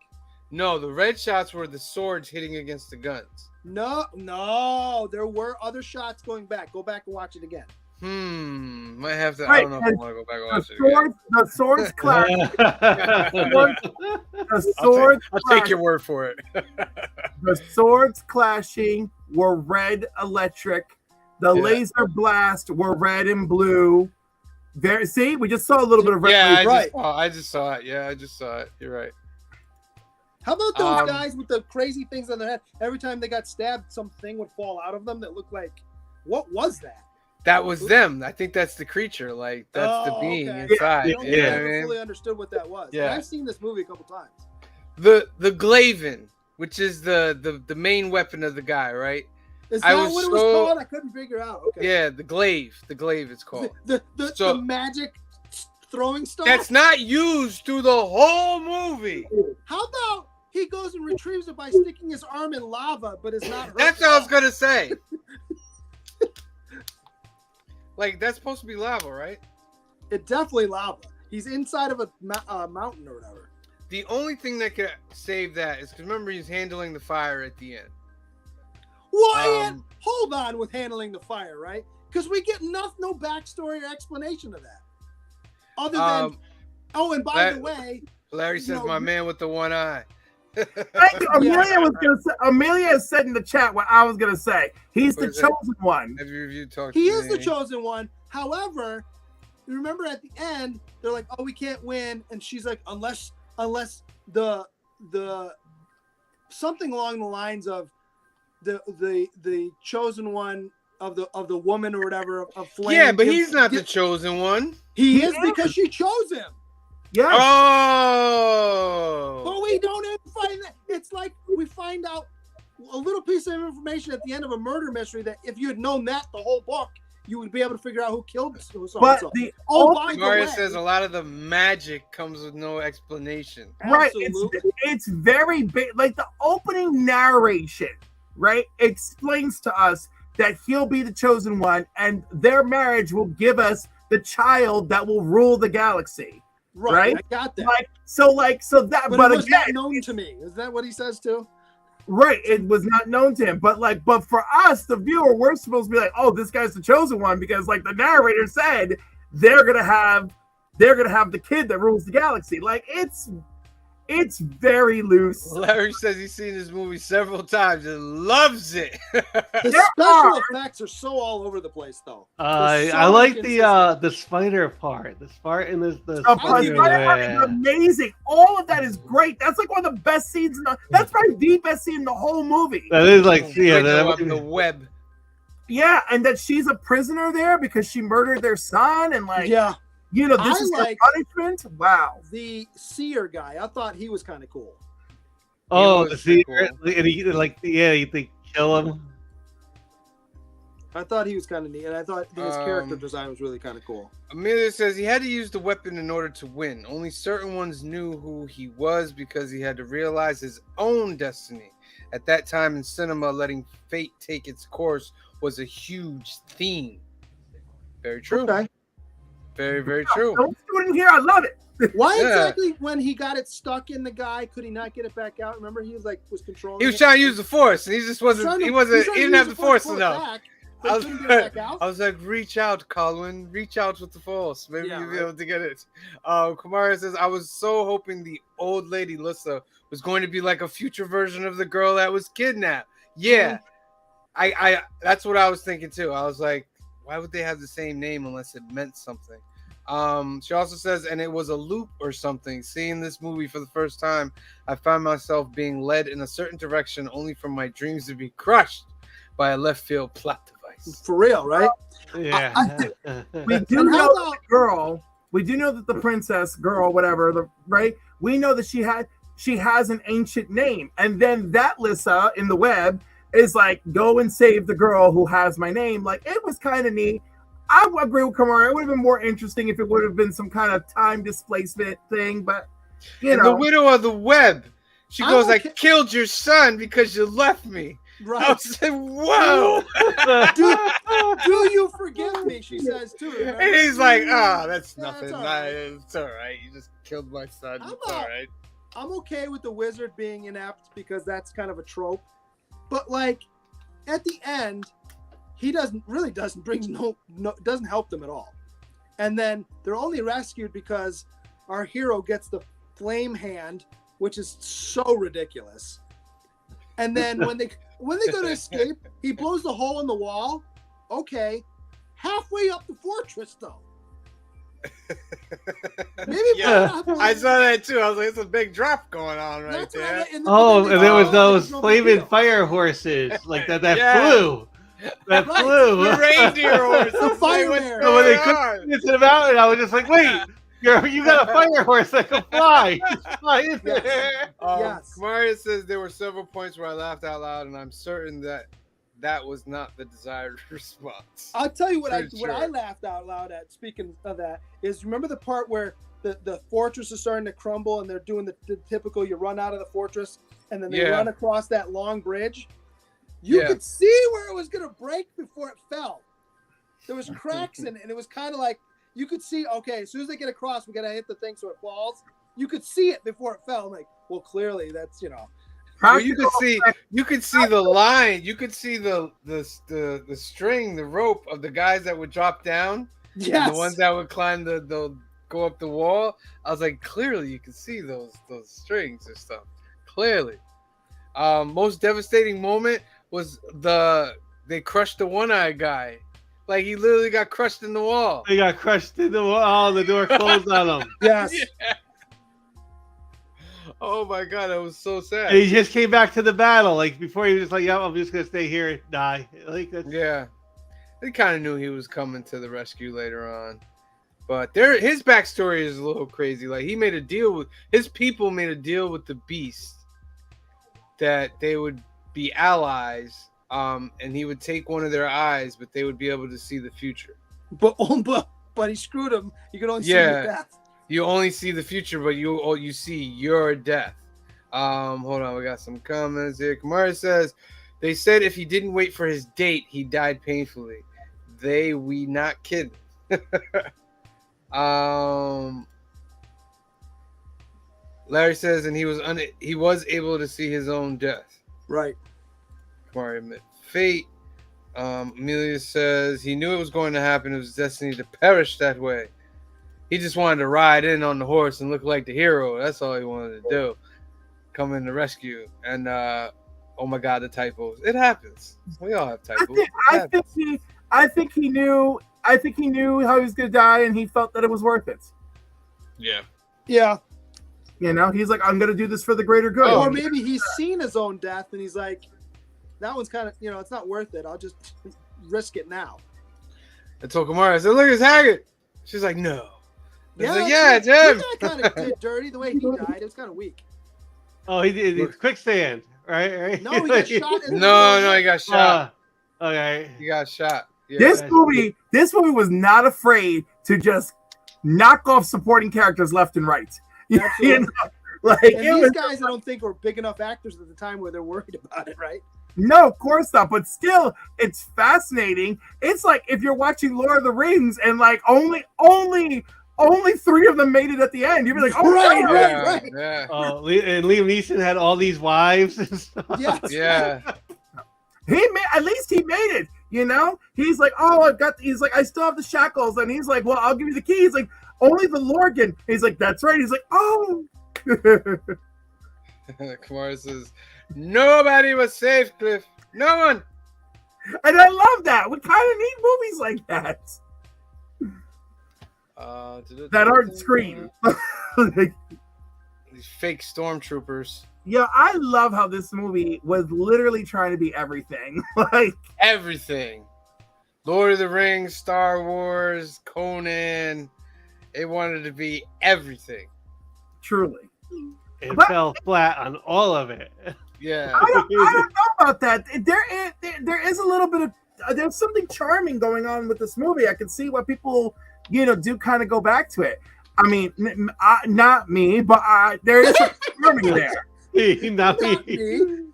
A: No, the red shots were the swords hitting against the guns.
C: No, there were other shots going back. Go back and watch it again.
A: Might have to. I
E: Right,
A: don't know if I want to go back and
E: The
A: watch it again.
E: swords clash. The
A: I'll
E: swords
A: take your word for it.
E: The swords clashing were red electric. The
A: Yeah.
E: laser blast were red and blue. See, we just saw a little bit of red.
A: Yeah,
E: laser.
C: Right.
A: I just saw it. Yeah, I just saw it. You're right.
C: How about those
A: Um,
C: guys with the crazy things on their head? Every time they got stabbed, something would fall out of them that looked like, what was that?
A: That was them. I think that's the creature. Like that's the
C: Oh,
A: being
C: okay.
A: inside.
C: I don't think
A: You know
C: I
A: what I
C: ever
A: mean?
C: fully understood what that was.
A: Yeah.
C: And I've seen this movie a couple times.
A: The Glaven, which is the main weapon of the guy, right?
C: Is
A: I
C: that
A: was
C: what it was
A: so-
C: called? I couldn't figure out. Okay.
A: Yeah, the glaive it's called.
C: The
A: So-
C: magic throwing stuff.
A: That's not used through the whole movie.
C: How about he goes and retrieves it by sticking his arm in lava, but it's not.
A: That's what I was gonna say. Like, that's supposed to be lava, right?
C: It definitely lava. He's inside of a mountain or whatever.
A: The only thing that could save that is because remember he's handling the fire at the end.
C: Wyatt, hold on with handling the fire, right? Because we get no backstory or explanation of that. Other than, and by the way,
A: Larry says, "My man with the one eye."
E: Thank you. Amelia was gonna say. Amelia said in the chat what I was gonna say. He's the chosen one.
A: Have you talked?
C: He is the chosen one. However, you remember at the end, they're like, "Oh, we can't win," and she's like, "Unless the something along the lines of the chosen one of the woman or whatever of flame."
A: Yeah, but he's not the chosen one.
C: He is because she chose him.
E: Yeah.
A: Oh.
C: But we don't even find that. It's like we find out a little piece of information at the end of a murder mystery that if you had known that the whole book, you would be able to figure out who killed so.
E: But
A: Mario says a lot of the magic comes with no explanation.
E: Right. It's very big. Like the opening narration, right, explains to us that he'll be the chosen one and their marriage will give us the child that will rule the galaxy. Right?
C: I got that.
E: So that, but
C: it was
E: again,
C: not known to me. Is that what he says too?
E: Right, it was not known to him, but for us, the viewer, we're supposed to be like, oh, this guy's the chosen one because, like the narrator said, they're gonna have the kid that rules the galaxy. Like it's very loose.
A: Larry says he's seen this movie several times and loves it.
C: The special effects are so all over the place, though.
D: I like the spider part. The Spartan is the
E: spider part is amazing. All of that is great. That's like one of the best scenes. That's probably the best scene in the whole movie.
D: That is like
A: the web.
E: Yeah, and that she's a prisoner there because she murdered their son, and this is like punishment. Wow.
C: The seer guy, I thought he was kind of cool.
D: Oh, the seer, cool. And they kill him.
C: I thought he was kind of neat, and I thought his character design was really kind of cool.
A: Amelia says he had to use the weapon in order to win. Only certain ones knew who he was because he had to realize his own destiny. At that time in cinema, letting fate take its course was a huge theme. Very true.
C: Okay.
A: Very, very true.
E: Don't do it in here. I love it.
C: Why exactly when he got it stuck in the guy could he not get it back out? Remember, he was controlling.
A: He was trying to use the force, and he just wasn't. He didn't have the force enough. I was like, reach out, Colin. Reach out with the force. Maybe you'll be able to get it. Kamara says, I was so hoping the old lady Lissa was going to be like a future version of the girl that was kidnapped. Yeah, I that's what I was thinking too. I was like, why would they have the same name unless it meant something? She also says, and it was a loop or something. Seeing this movie for the first time, I found myself being led in a certain direction only for my dreams to be crushed by a left field plot device.
C: For real, right?
D: Yeah.
E: We do know that the girl, we do know that the princess girl, whatever, right? We know that she has an ancient name. And then that Lissa in the web is like, go and save the girl who has my name. Like, it was kind of neat. I would agree with Kamara. It would have been more interesting if it would have been some kind of time displacement thing, but you know.
A: The widow of the web. She goes, I killed your son because you left me.
C: Right.
A: I was like, whoa.
C: do you forgive me? She says too. Remember?
A: And he's like, that's nothing. It's all right. You just killed my son. It's all right.
C: I'm okay with the wizard being inept because that's kind of a trope. But like at the end, he doesn't help them at all. And then they're only rescued because our hero gets the flame hand, which is so ridiculous. And then when they go to escape, he blows the hole in the wall. Okay, halfway up the fortress though. Maybe
A: I saw that too. I was like, it's a big drop going on right there.
D: And there was those flaming fire horses like that flew. That flew.
A: The reindeer horse.
C: The fire bear.
D: So when they couldn't get to the mountain, I was just like, wait, you got a fire horse that can fly. Just fly in there.
C: Yes.
A: Mario says there were several points where I laughed out loud, and I'm certain that that was not the desired response.
C: I'll tell you what I
A: For sure.
C: laughed out loud at. Speaking of that, is remember the part where the fortress is starting to crumble and they're doing the typical you run out of the fortress and then they
A: Yeah.
C: run across that long bridge. You
A: Yeah.
C: could see where it was gonna break before it fell. There was cracks in it, and it was kind of like you could see. Okay, as soon as they get across, we gotta hit the thing so it falls. You could see it before it fell. I'm like, well, clearly that's
A: Well, you could see the line. You could see the string, the rope of the guys that would drop down.
C: Yes.
A: And the ones that would climb the go up the wall. I was like, clearly you can see those strings and stuff. Clearly. Most devastating moment was they crushed the one-eyed guy. Like he literally got crushed in the wall.
D: They got crushed in the wall. The door closed on him.
C: Yes.
A: Yeah. Oh my god, that was so sad.
D: And he just came back to the battle. Like before, he was just like, "Yeah, I'm just gonna stay here and die." Like that's...
A: Yeah, they kind of knew he was coming to the rescue later on, but his backstory is a little crazy. Like he made a deal with his people, made a deal with the Beast that they would be allies, and he would take one of their eyes, but they would be able to see the future.
C: But he screwed him. You could only see the death.
A: You only see the future, but you see your death. Hold on, we got some comments here. Kamara says, they said if he didn't wait for his date, he died painfully. We not kidding. Larry says, and he was able to see his own death.
C: Right.
A: Kamara admit fate. Amelia says he knew it was going to happen. It was destiny to perish that way. He just wanted to ride in on the horse and look like the hero. That's all he wanted to do. Come in the rescue. And oh my god, the typos. It happens. We all have typos.
E: I think he knew how he was gonna die, and he felt that it was worth it.
A: Yeah.
C: Yeah.
E: You know, he's like, I'm gonna do this for the greater good.
C: Or maybe he's seen his own death and he's like, that one's kind of, it's not worth it. I'll just risk it now.
A: I told Kamara, I said, look, it's Haggard. She's like, no.
C: Yeah,
A: like, yeah, it's him.
C: He kind of did dirty the way he died. It was kind of weak.
D: Oh, he did. It's quicksand, right?
C: No, he got shot.
A: No, he got shot.
D: Okay.
A: He got shot. Yeah.
E: This movie was not afraid to just knock off supporting characters left and right. You know, like
C: and these guys, I don't think were big enough actors at the time where they're worried about it, right?
E: No, of course not. But still, it's fascinating. It's like if you're watching Lord of the Rings and like only 3 of them made it at the end. You'd be like, oh,
C: right.
A: Yeah.
D: Oh, and Liam Neeson had all these wives and stuff.
C: Yes.
A: Yeah.
E: At least he made it. You know, he's like, oh, he's like, I still have the shackles, and he's like, well, I'll give you the key. He's like, only the Lord can. He's like, that's right. He's like, oh.
A: Kamara says, nobody was safe, Cliff. No one.
E: And I love that. We kind of need movies like that. That aren't screen.
A: These fake stormtroopers.
E: Yeah, I love how this movie was literally trying to be everything. Like
A: everything. Lord of the Rings, Star Wars, Conan. It wanted to be everything.
E: Truly.
D: It fell flat on all of it.
A: Yeah.
E: I don't know about that. There is a little bit of there's something charming going on with this movie. I can see why people, do kind of go back to it. I mean, not me, but there is something charming there.
D: Not me.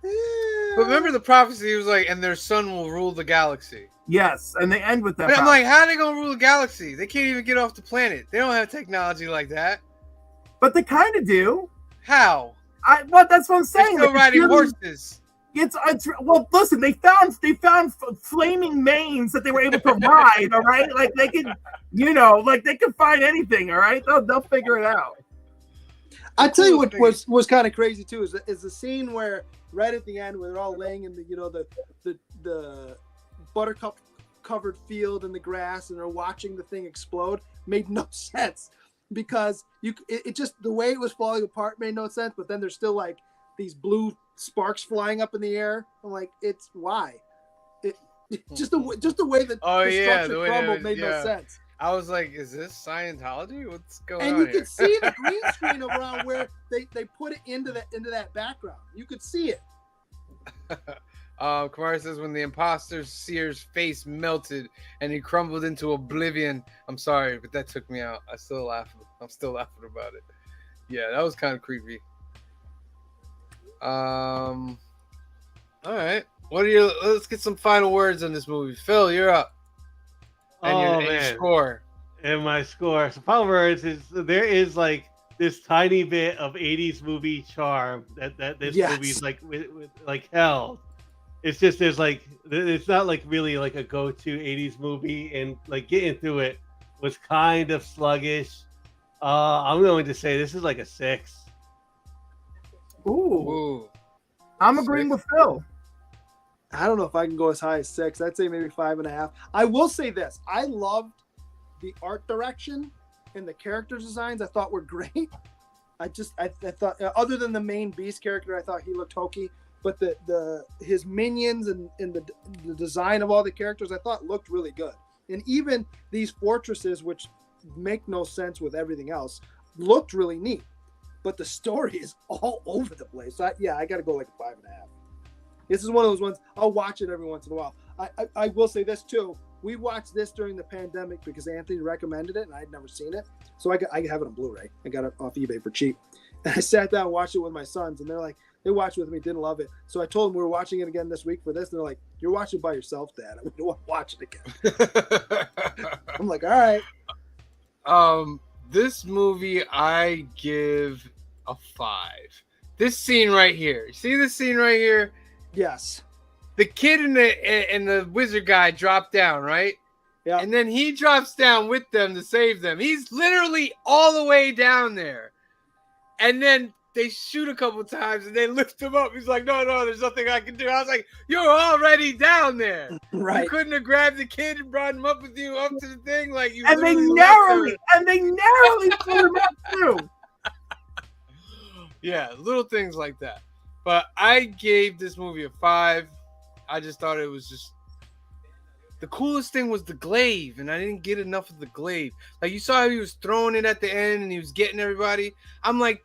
A: But remember the prophecy was like, and their son will rule the galaxy.
E: Yes, and they end with that.
A: But I'm like, how are they gonna rule the galaxy? They can't even get off the planet. They don't have technology like that.
E: But they kind of do.
A: How?
E: Well, that's what I'm saying.
A: They're still riding horses.
E: It's well, listen. They found flaming manes that they were able to ride. All right, like they could, they could find anything. All right, they'll figure it out.
C: I tell you what was kind of crazy too is the scene where right at the end where they're all laying in the buttercup covered field in the grass and they're watching the thing explode made no sense because it just the way it was falling apart made no sense. But then there's still like these blue sparks flying up in the air. I'm like, it's why just the way that the structure crumbled made no sense.
A: I was like, is this Scientology? What's going on
C: And you
A: here?
C: could see the green screen around where they put it into that background. You could see it.
A: Kamari says when the imposter seer's face melted and he crumbled into oblivion. I'm sorry, but that took me out. I'm still laughing about it. Yeah, that was kind of creepy. All right. Let's get some final words on this movie. Phil, you're up. And your score.
D: And my score. So final words is there is like this tiny bit of 80s movie charm that this movie's like with like hell. It's just there's like it's not like really like a go-to 80s movie, and like getting through it was kind of sluggish. I'm going to say this is like a 6.
E: Ooh. I'm agreeing with Phil.
C: I don't know if I can go as high as 6. I'd say maybe 5.5. I will say this. I loved the art direction and the character designs. I thought were great. I thought, other than the main Beast character, I thought he looked hokey. But his minions and the design of all the characters, I thought looked really good. And even these fortresses, which make no sense with everything else, looked really neat. But the story is all over the place. So I got to go like a 5.5. This is one of those ones, I'll watch it every once in a while. I will say this too. We watched this during the pandemic because Anthony recommended it and I'd never seen it. So I have it on Blu-ray. I got it off eBay for cheap. And I sat down and watched it with my sons, and they watched with me, didn't love it. So I told them we were watching it again this week for this. And they're like, "You're watching it by yourself, Dad. I don't want to watch it again." I'm like, all right.
A: This movie I give a 5. This scene right here. You see this scene right here?
C: Yes.
A: The kid and the wizard guy drop down, right?
C: Yeah.
A: And then he drops down with them to save them. He's literally all the way down there. And then they shoot a couple times and they lift him up. He's like, no, there's nothing I can do. I was like, you're already down there.
C: Right.
A: You couldn't have grabbed the kid and brought him up with you up to the thing. Like you.
E: And they narrowly put him up too.
A: Yeah, little things like that. But I gave this movie a 5. I just thought it was just the coolest thing was the glaive, and I didn't get enough of the glaive. Like you saw how he was throwing it at the end and he was getting everybody. I'm like,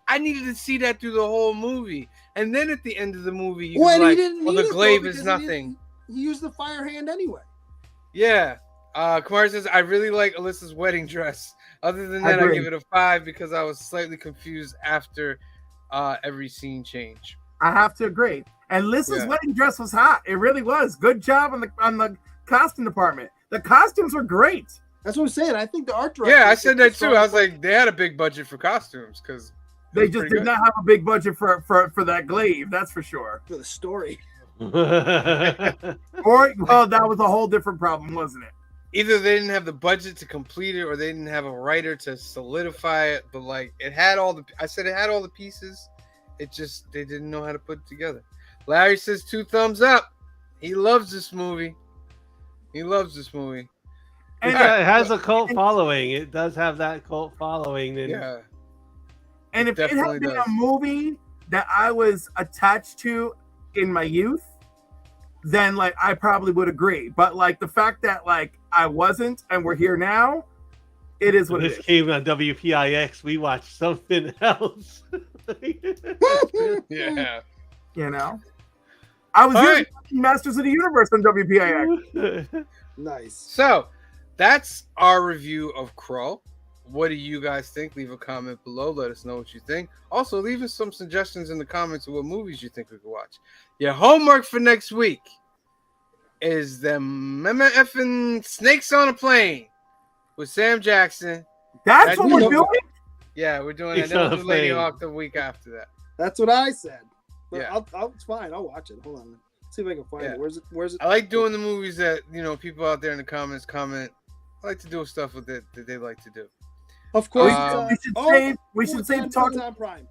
A: I needed to see that through the whole movie. And then at the end of the movie, you was like, the glaive is nothing.
C: He used the fire hand anyway.
A: Yeah. Kamar says, I really like Alyssa's wedding dress. Other than that, I give it a 5 because I was slightly confused after every scene change.
E: I have to agree. And Alyssa's wedding dress was hot. It really was. Good job on the costume department. The costumes were great.
C: That's what I'm saying. I think the art director.
A: Yeah, I said that too. I was like, they had a big budget for costumes because
E: they just did not have a big budget for that glaive. That's for sure.
C: For the story.
E: Or well, that was a whole different problem, wasn't it?
A: Either they didn't have the budget to complete it, or they didn't have a writer to solidify it. But like, it had all the pieces. It just they didn't know how to put it together. Larry says 2 thumbs up. He loves this movie. And
D: it has a cult following. It does have that cult following.
A: Yeah.
E: And if it had been a movie that I was attached to in my youth, then like I probably would agree. But like the fact that like I wasn't and we're here now, it is what it is.
D: This came on WPIX. We watched something else.
A: Yeah.
E: You know? I was watching Masters of the Universe on WPIX.
C: Nice.
A: So that's our review of KRULL. What do you guys think? Leave a comment below. Let us know what you think. Also, leave us some suggestions in the comments of what movies you think we could watch. Your homework for next week is the effing Snakes on a Plane with Sam Jackson.
E: That's what we're doing?
A: Yeah, we're doing it. And then we'll do Lady Hawk the week after that.
C: That's what I said. But
A: Yeah.
C: it's fine. I'll watch it. Hold on. See if I can find
A: Yeah.
C: it. Where's it?
A: I like doing the movies that, people out there in the comments comment. I like to do stuff with it that they like to do.
C: Of course.
E: We should save talking.
C: It's on Prime.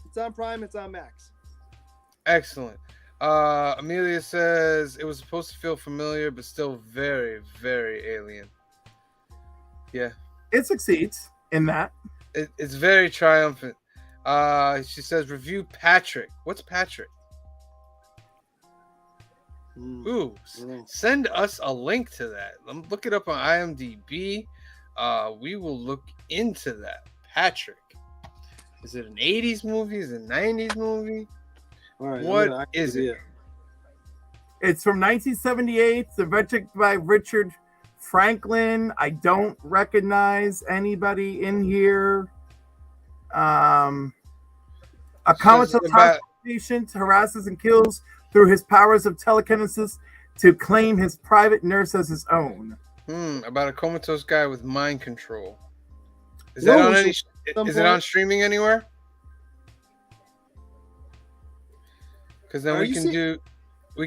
C: It's on Prime. It's on Max.
A: Excellent. Amelia says it was supposed to feel familiar, but still very, very alien. Yeah.
E: It succeeds in that.
A: It's very triumphant. She says review Patrick. What's Patrick? Ooh, send us a link to that. Look it up on IMDb. We will look into that. Patrick. Is it an 80s movie? Is it a 90s movie?
C: All right,
A: What is it?
E: It's from 1978. It's invented by Richard Franklin. I don't recognize anybody in here. A comatose patient harasses and kills through his powers of telekinesis to claim his private nurse as his own.
A: About a comatose guy with mind control. Is that on any? Is it on streaming anywhere? Because then we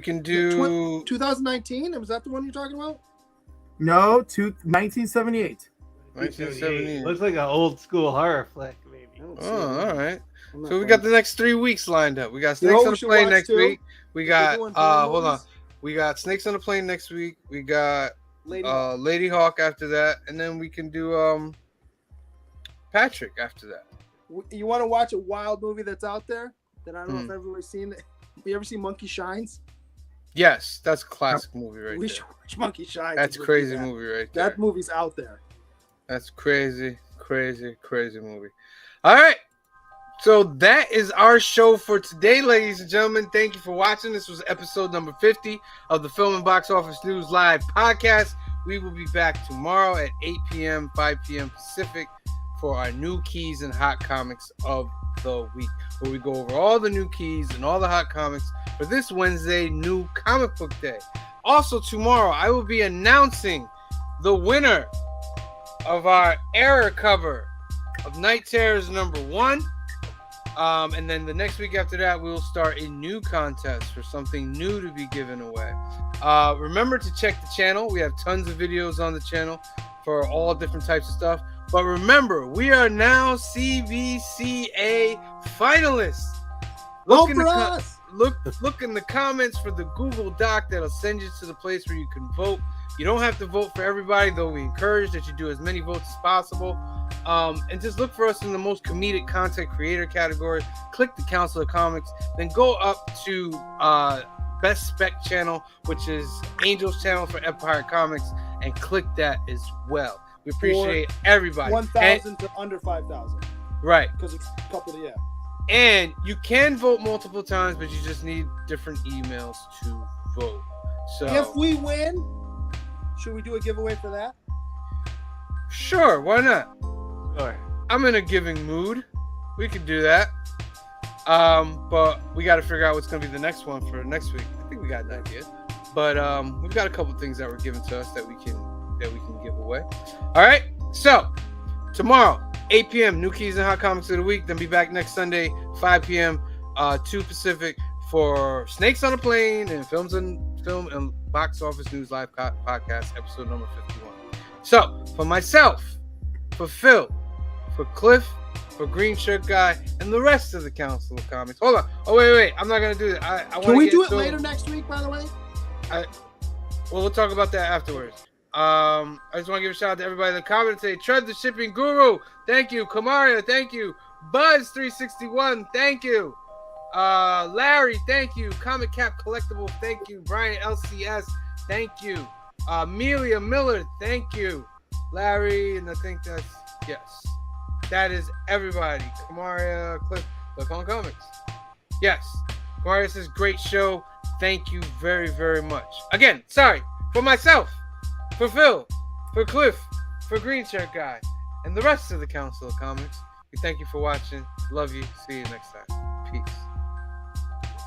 A: can do
C: 2019. Was that the one you're talking about?
E: No, 1978.
A: 1978.
D: Looks like an old school horror flick, maybe.
A: Oh, all right. So we got the next 3 weeks lined up. We got Snakes on the Plane next week. We got hold on. We got Snakes on the Plane next week. We got Lady Hawk after that, and then we can do Patrick after that.
C: You want to watch a wild movie that's out there that I don't know if everybody's seen it? You ever see Monkey Shines?
A: Yes, that's a classic movie right
C: We
A: there.
C: should watch Monkey Shines.
A: That's a crazy movie right there.
C: That movie's out there.
A: That's crazy movie. All right. So that is our show for today, ladies and gentlemen. Thank you for watching. This was episode number 50 of the Film and Box Office News Live podcast. We will be back tomorrow at 8 p.m., 5 p.m. Pacific for our new keys and hot comics of the week, where we go over all the new keys and all the hot comics for this Wednesday, New Comic Book Day. Also tomorrow, I will be announcing the winner of our error cover of Night Terrors #1. And then the next week after that, we will start a new contest for something new to be given away. Remember to check the channel. We have tons of videos on the channel for all different types of stuff. But remember, we are now CBCA finalists. Look in the comments for the Google Doc that'll send you to the place where you can vote. You don't have to vote for everybody, though we encourage that you do as many votes as possible. And just look for us in the most comedic content creator category. Click the Council of Comics, then go up to Best Spec channel, which is Angel's channel for Empire Comics, and click that as well. We appreciate everybody.
C: 1,000 to under 5,000.
A: Right.
C: Because it's a couple of,
A: And you can vote multiple times, but you just need different emails to vote. So
C: if we win, should we do a giveaway for that?
A: Sure, why not?
D: Sure.
A: I'm in a giving mood. We could do that. But we got to figure out what's going to be the next one for next week. I think we got an idea. But we've got a couple things that were given to us that we can give away. All right. So tomorrow, 8 p.m. New Keys and Hot Comics of the Week. Then be back next Sunday, 5 p.m. 2 Pacific for Snakes on a Plane and Film and Box Office News Live podcast, episode number 51. So for myself, for Phil, for Cliff, for Green Shirt Guy, and the rest of the Council of Comics. Hold on. Oh, wait. I'm not going to do that.
C: Can we do it later next week, by the way?
A: We'll talk about that afterwards. I just want to give a shout out to everybody in the comments today. Trev the Shipping Guru, thank you. Kamaria, thank you. Buzz361, thank you. Larry, thank you. Comic Cap Collectible, thank you. Brian LCS, thank you. Amelia Miller, thank you. Larry, and I think that's, yes. That is everybody. Kamaria, Cliff on Comics. Yes. Kamaria says, great show. Thank you very, very much. Again, sorry, for myself, for Phil, for Cliff, for Green Shirt Guy, and the rest of the Council of Comics. We thank you for watching. Love you. See you next time.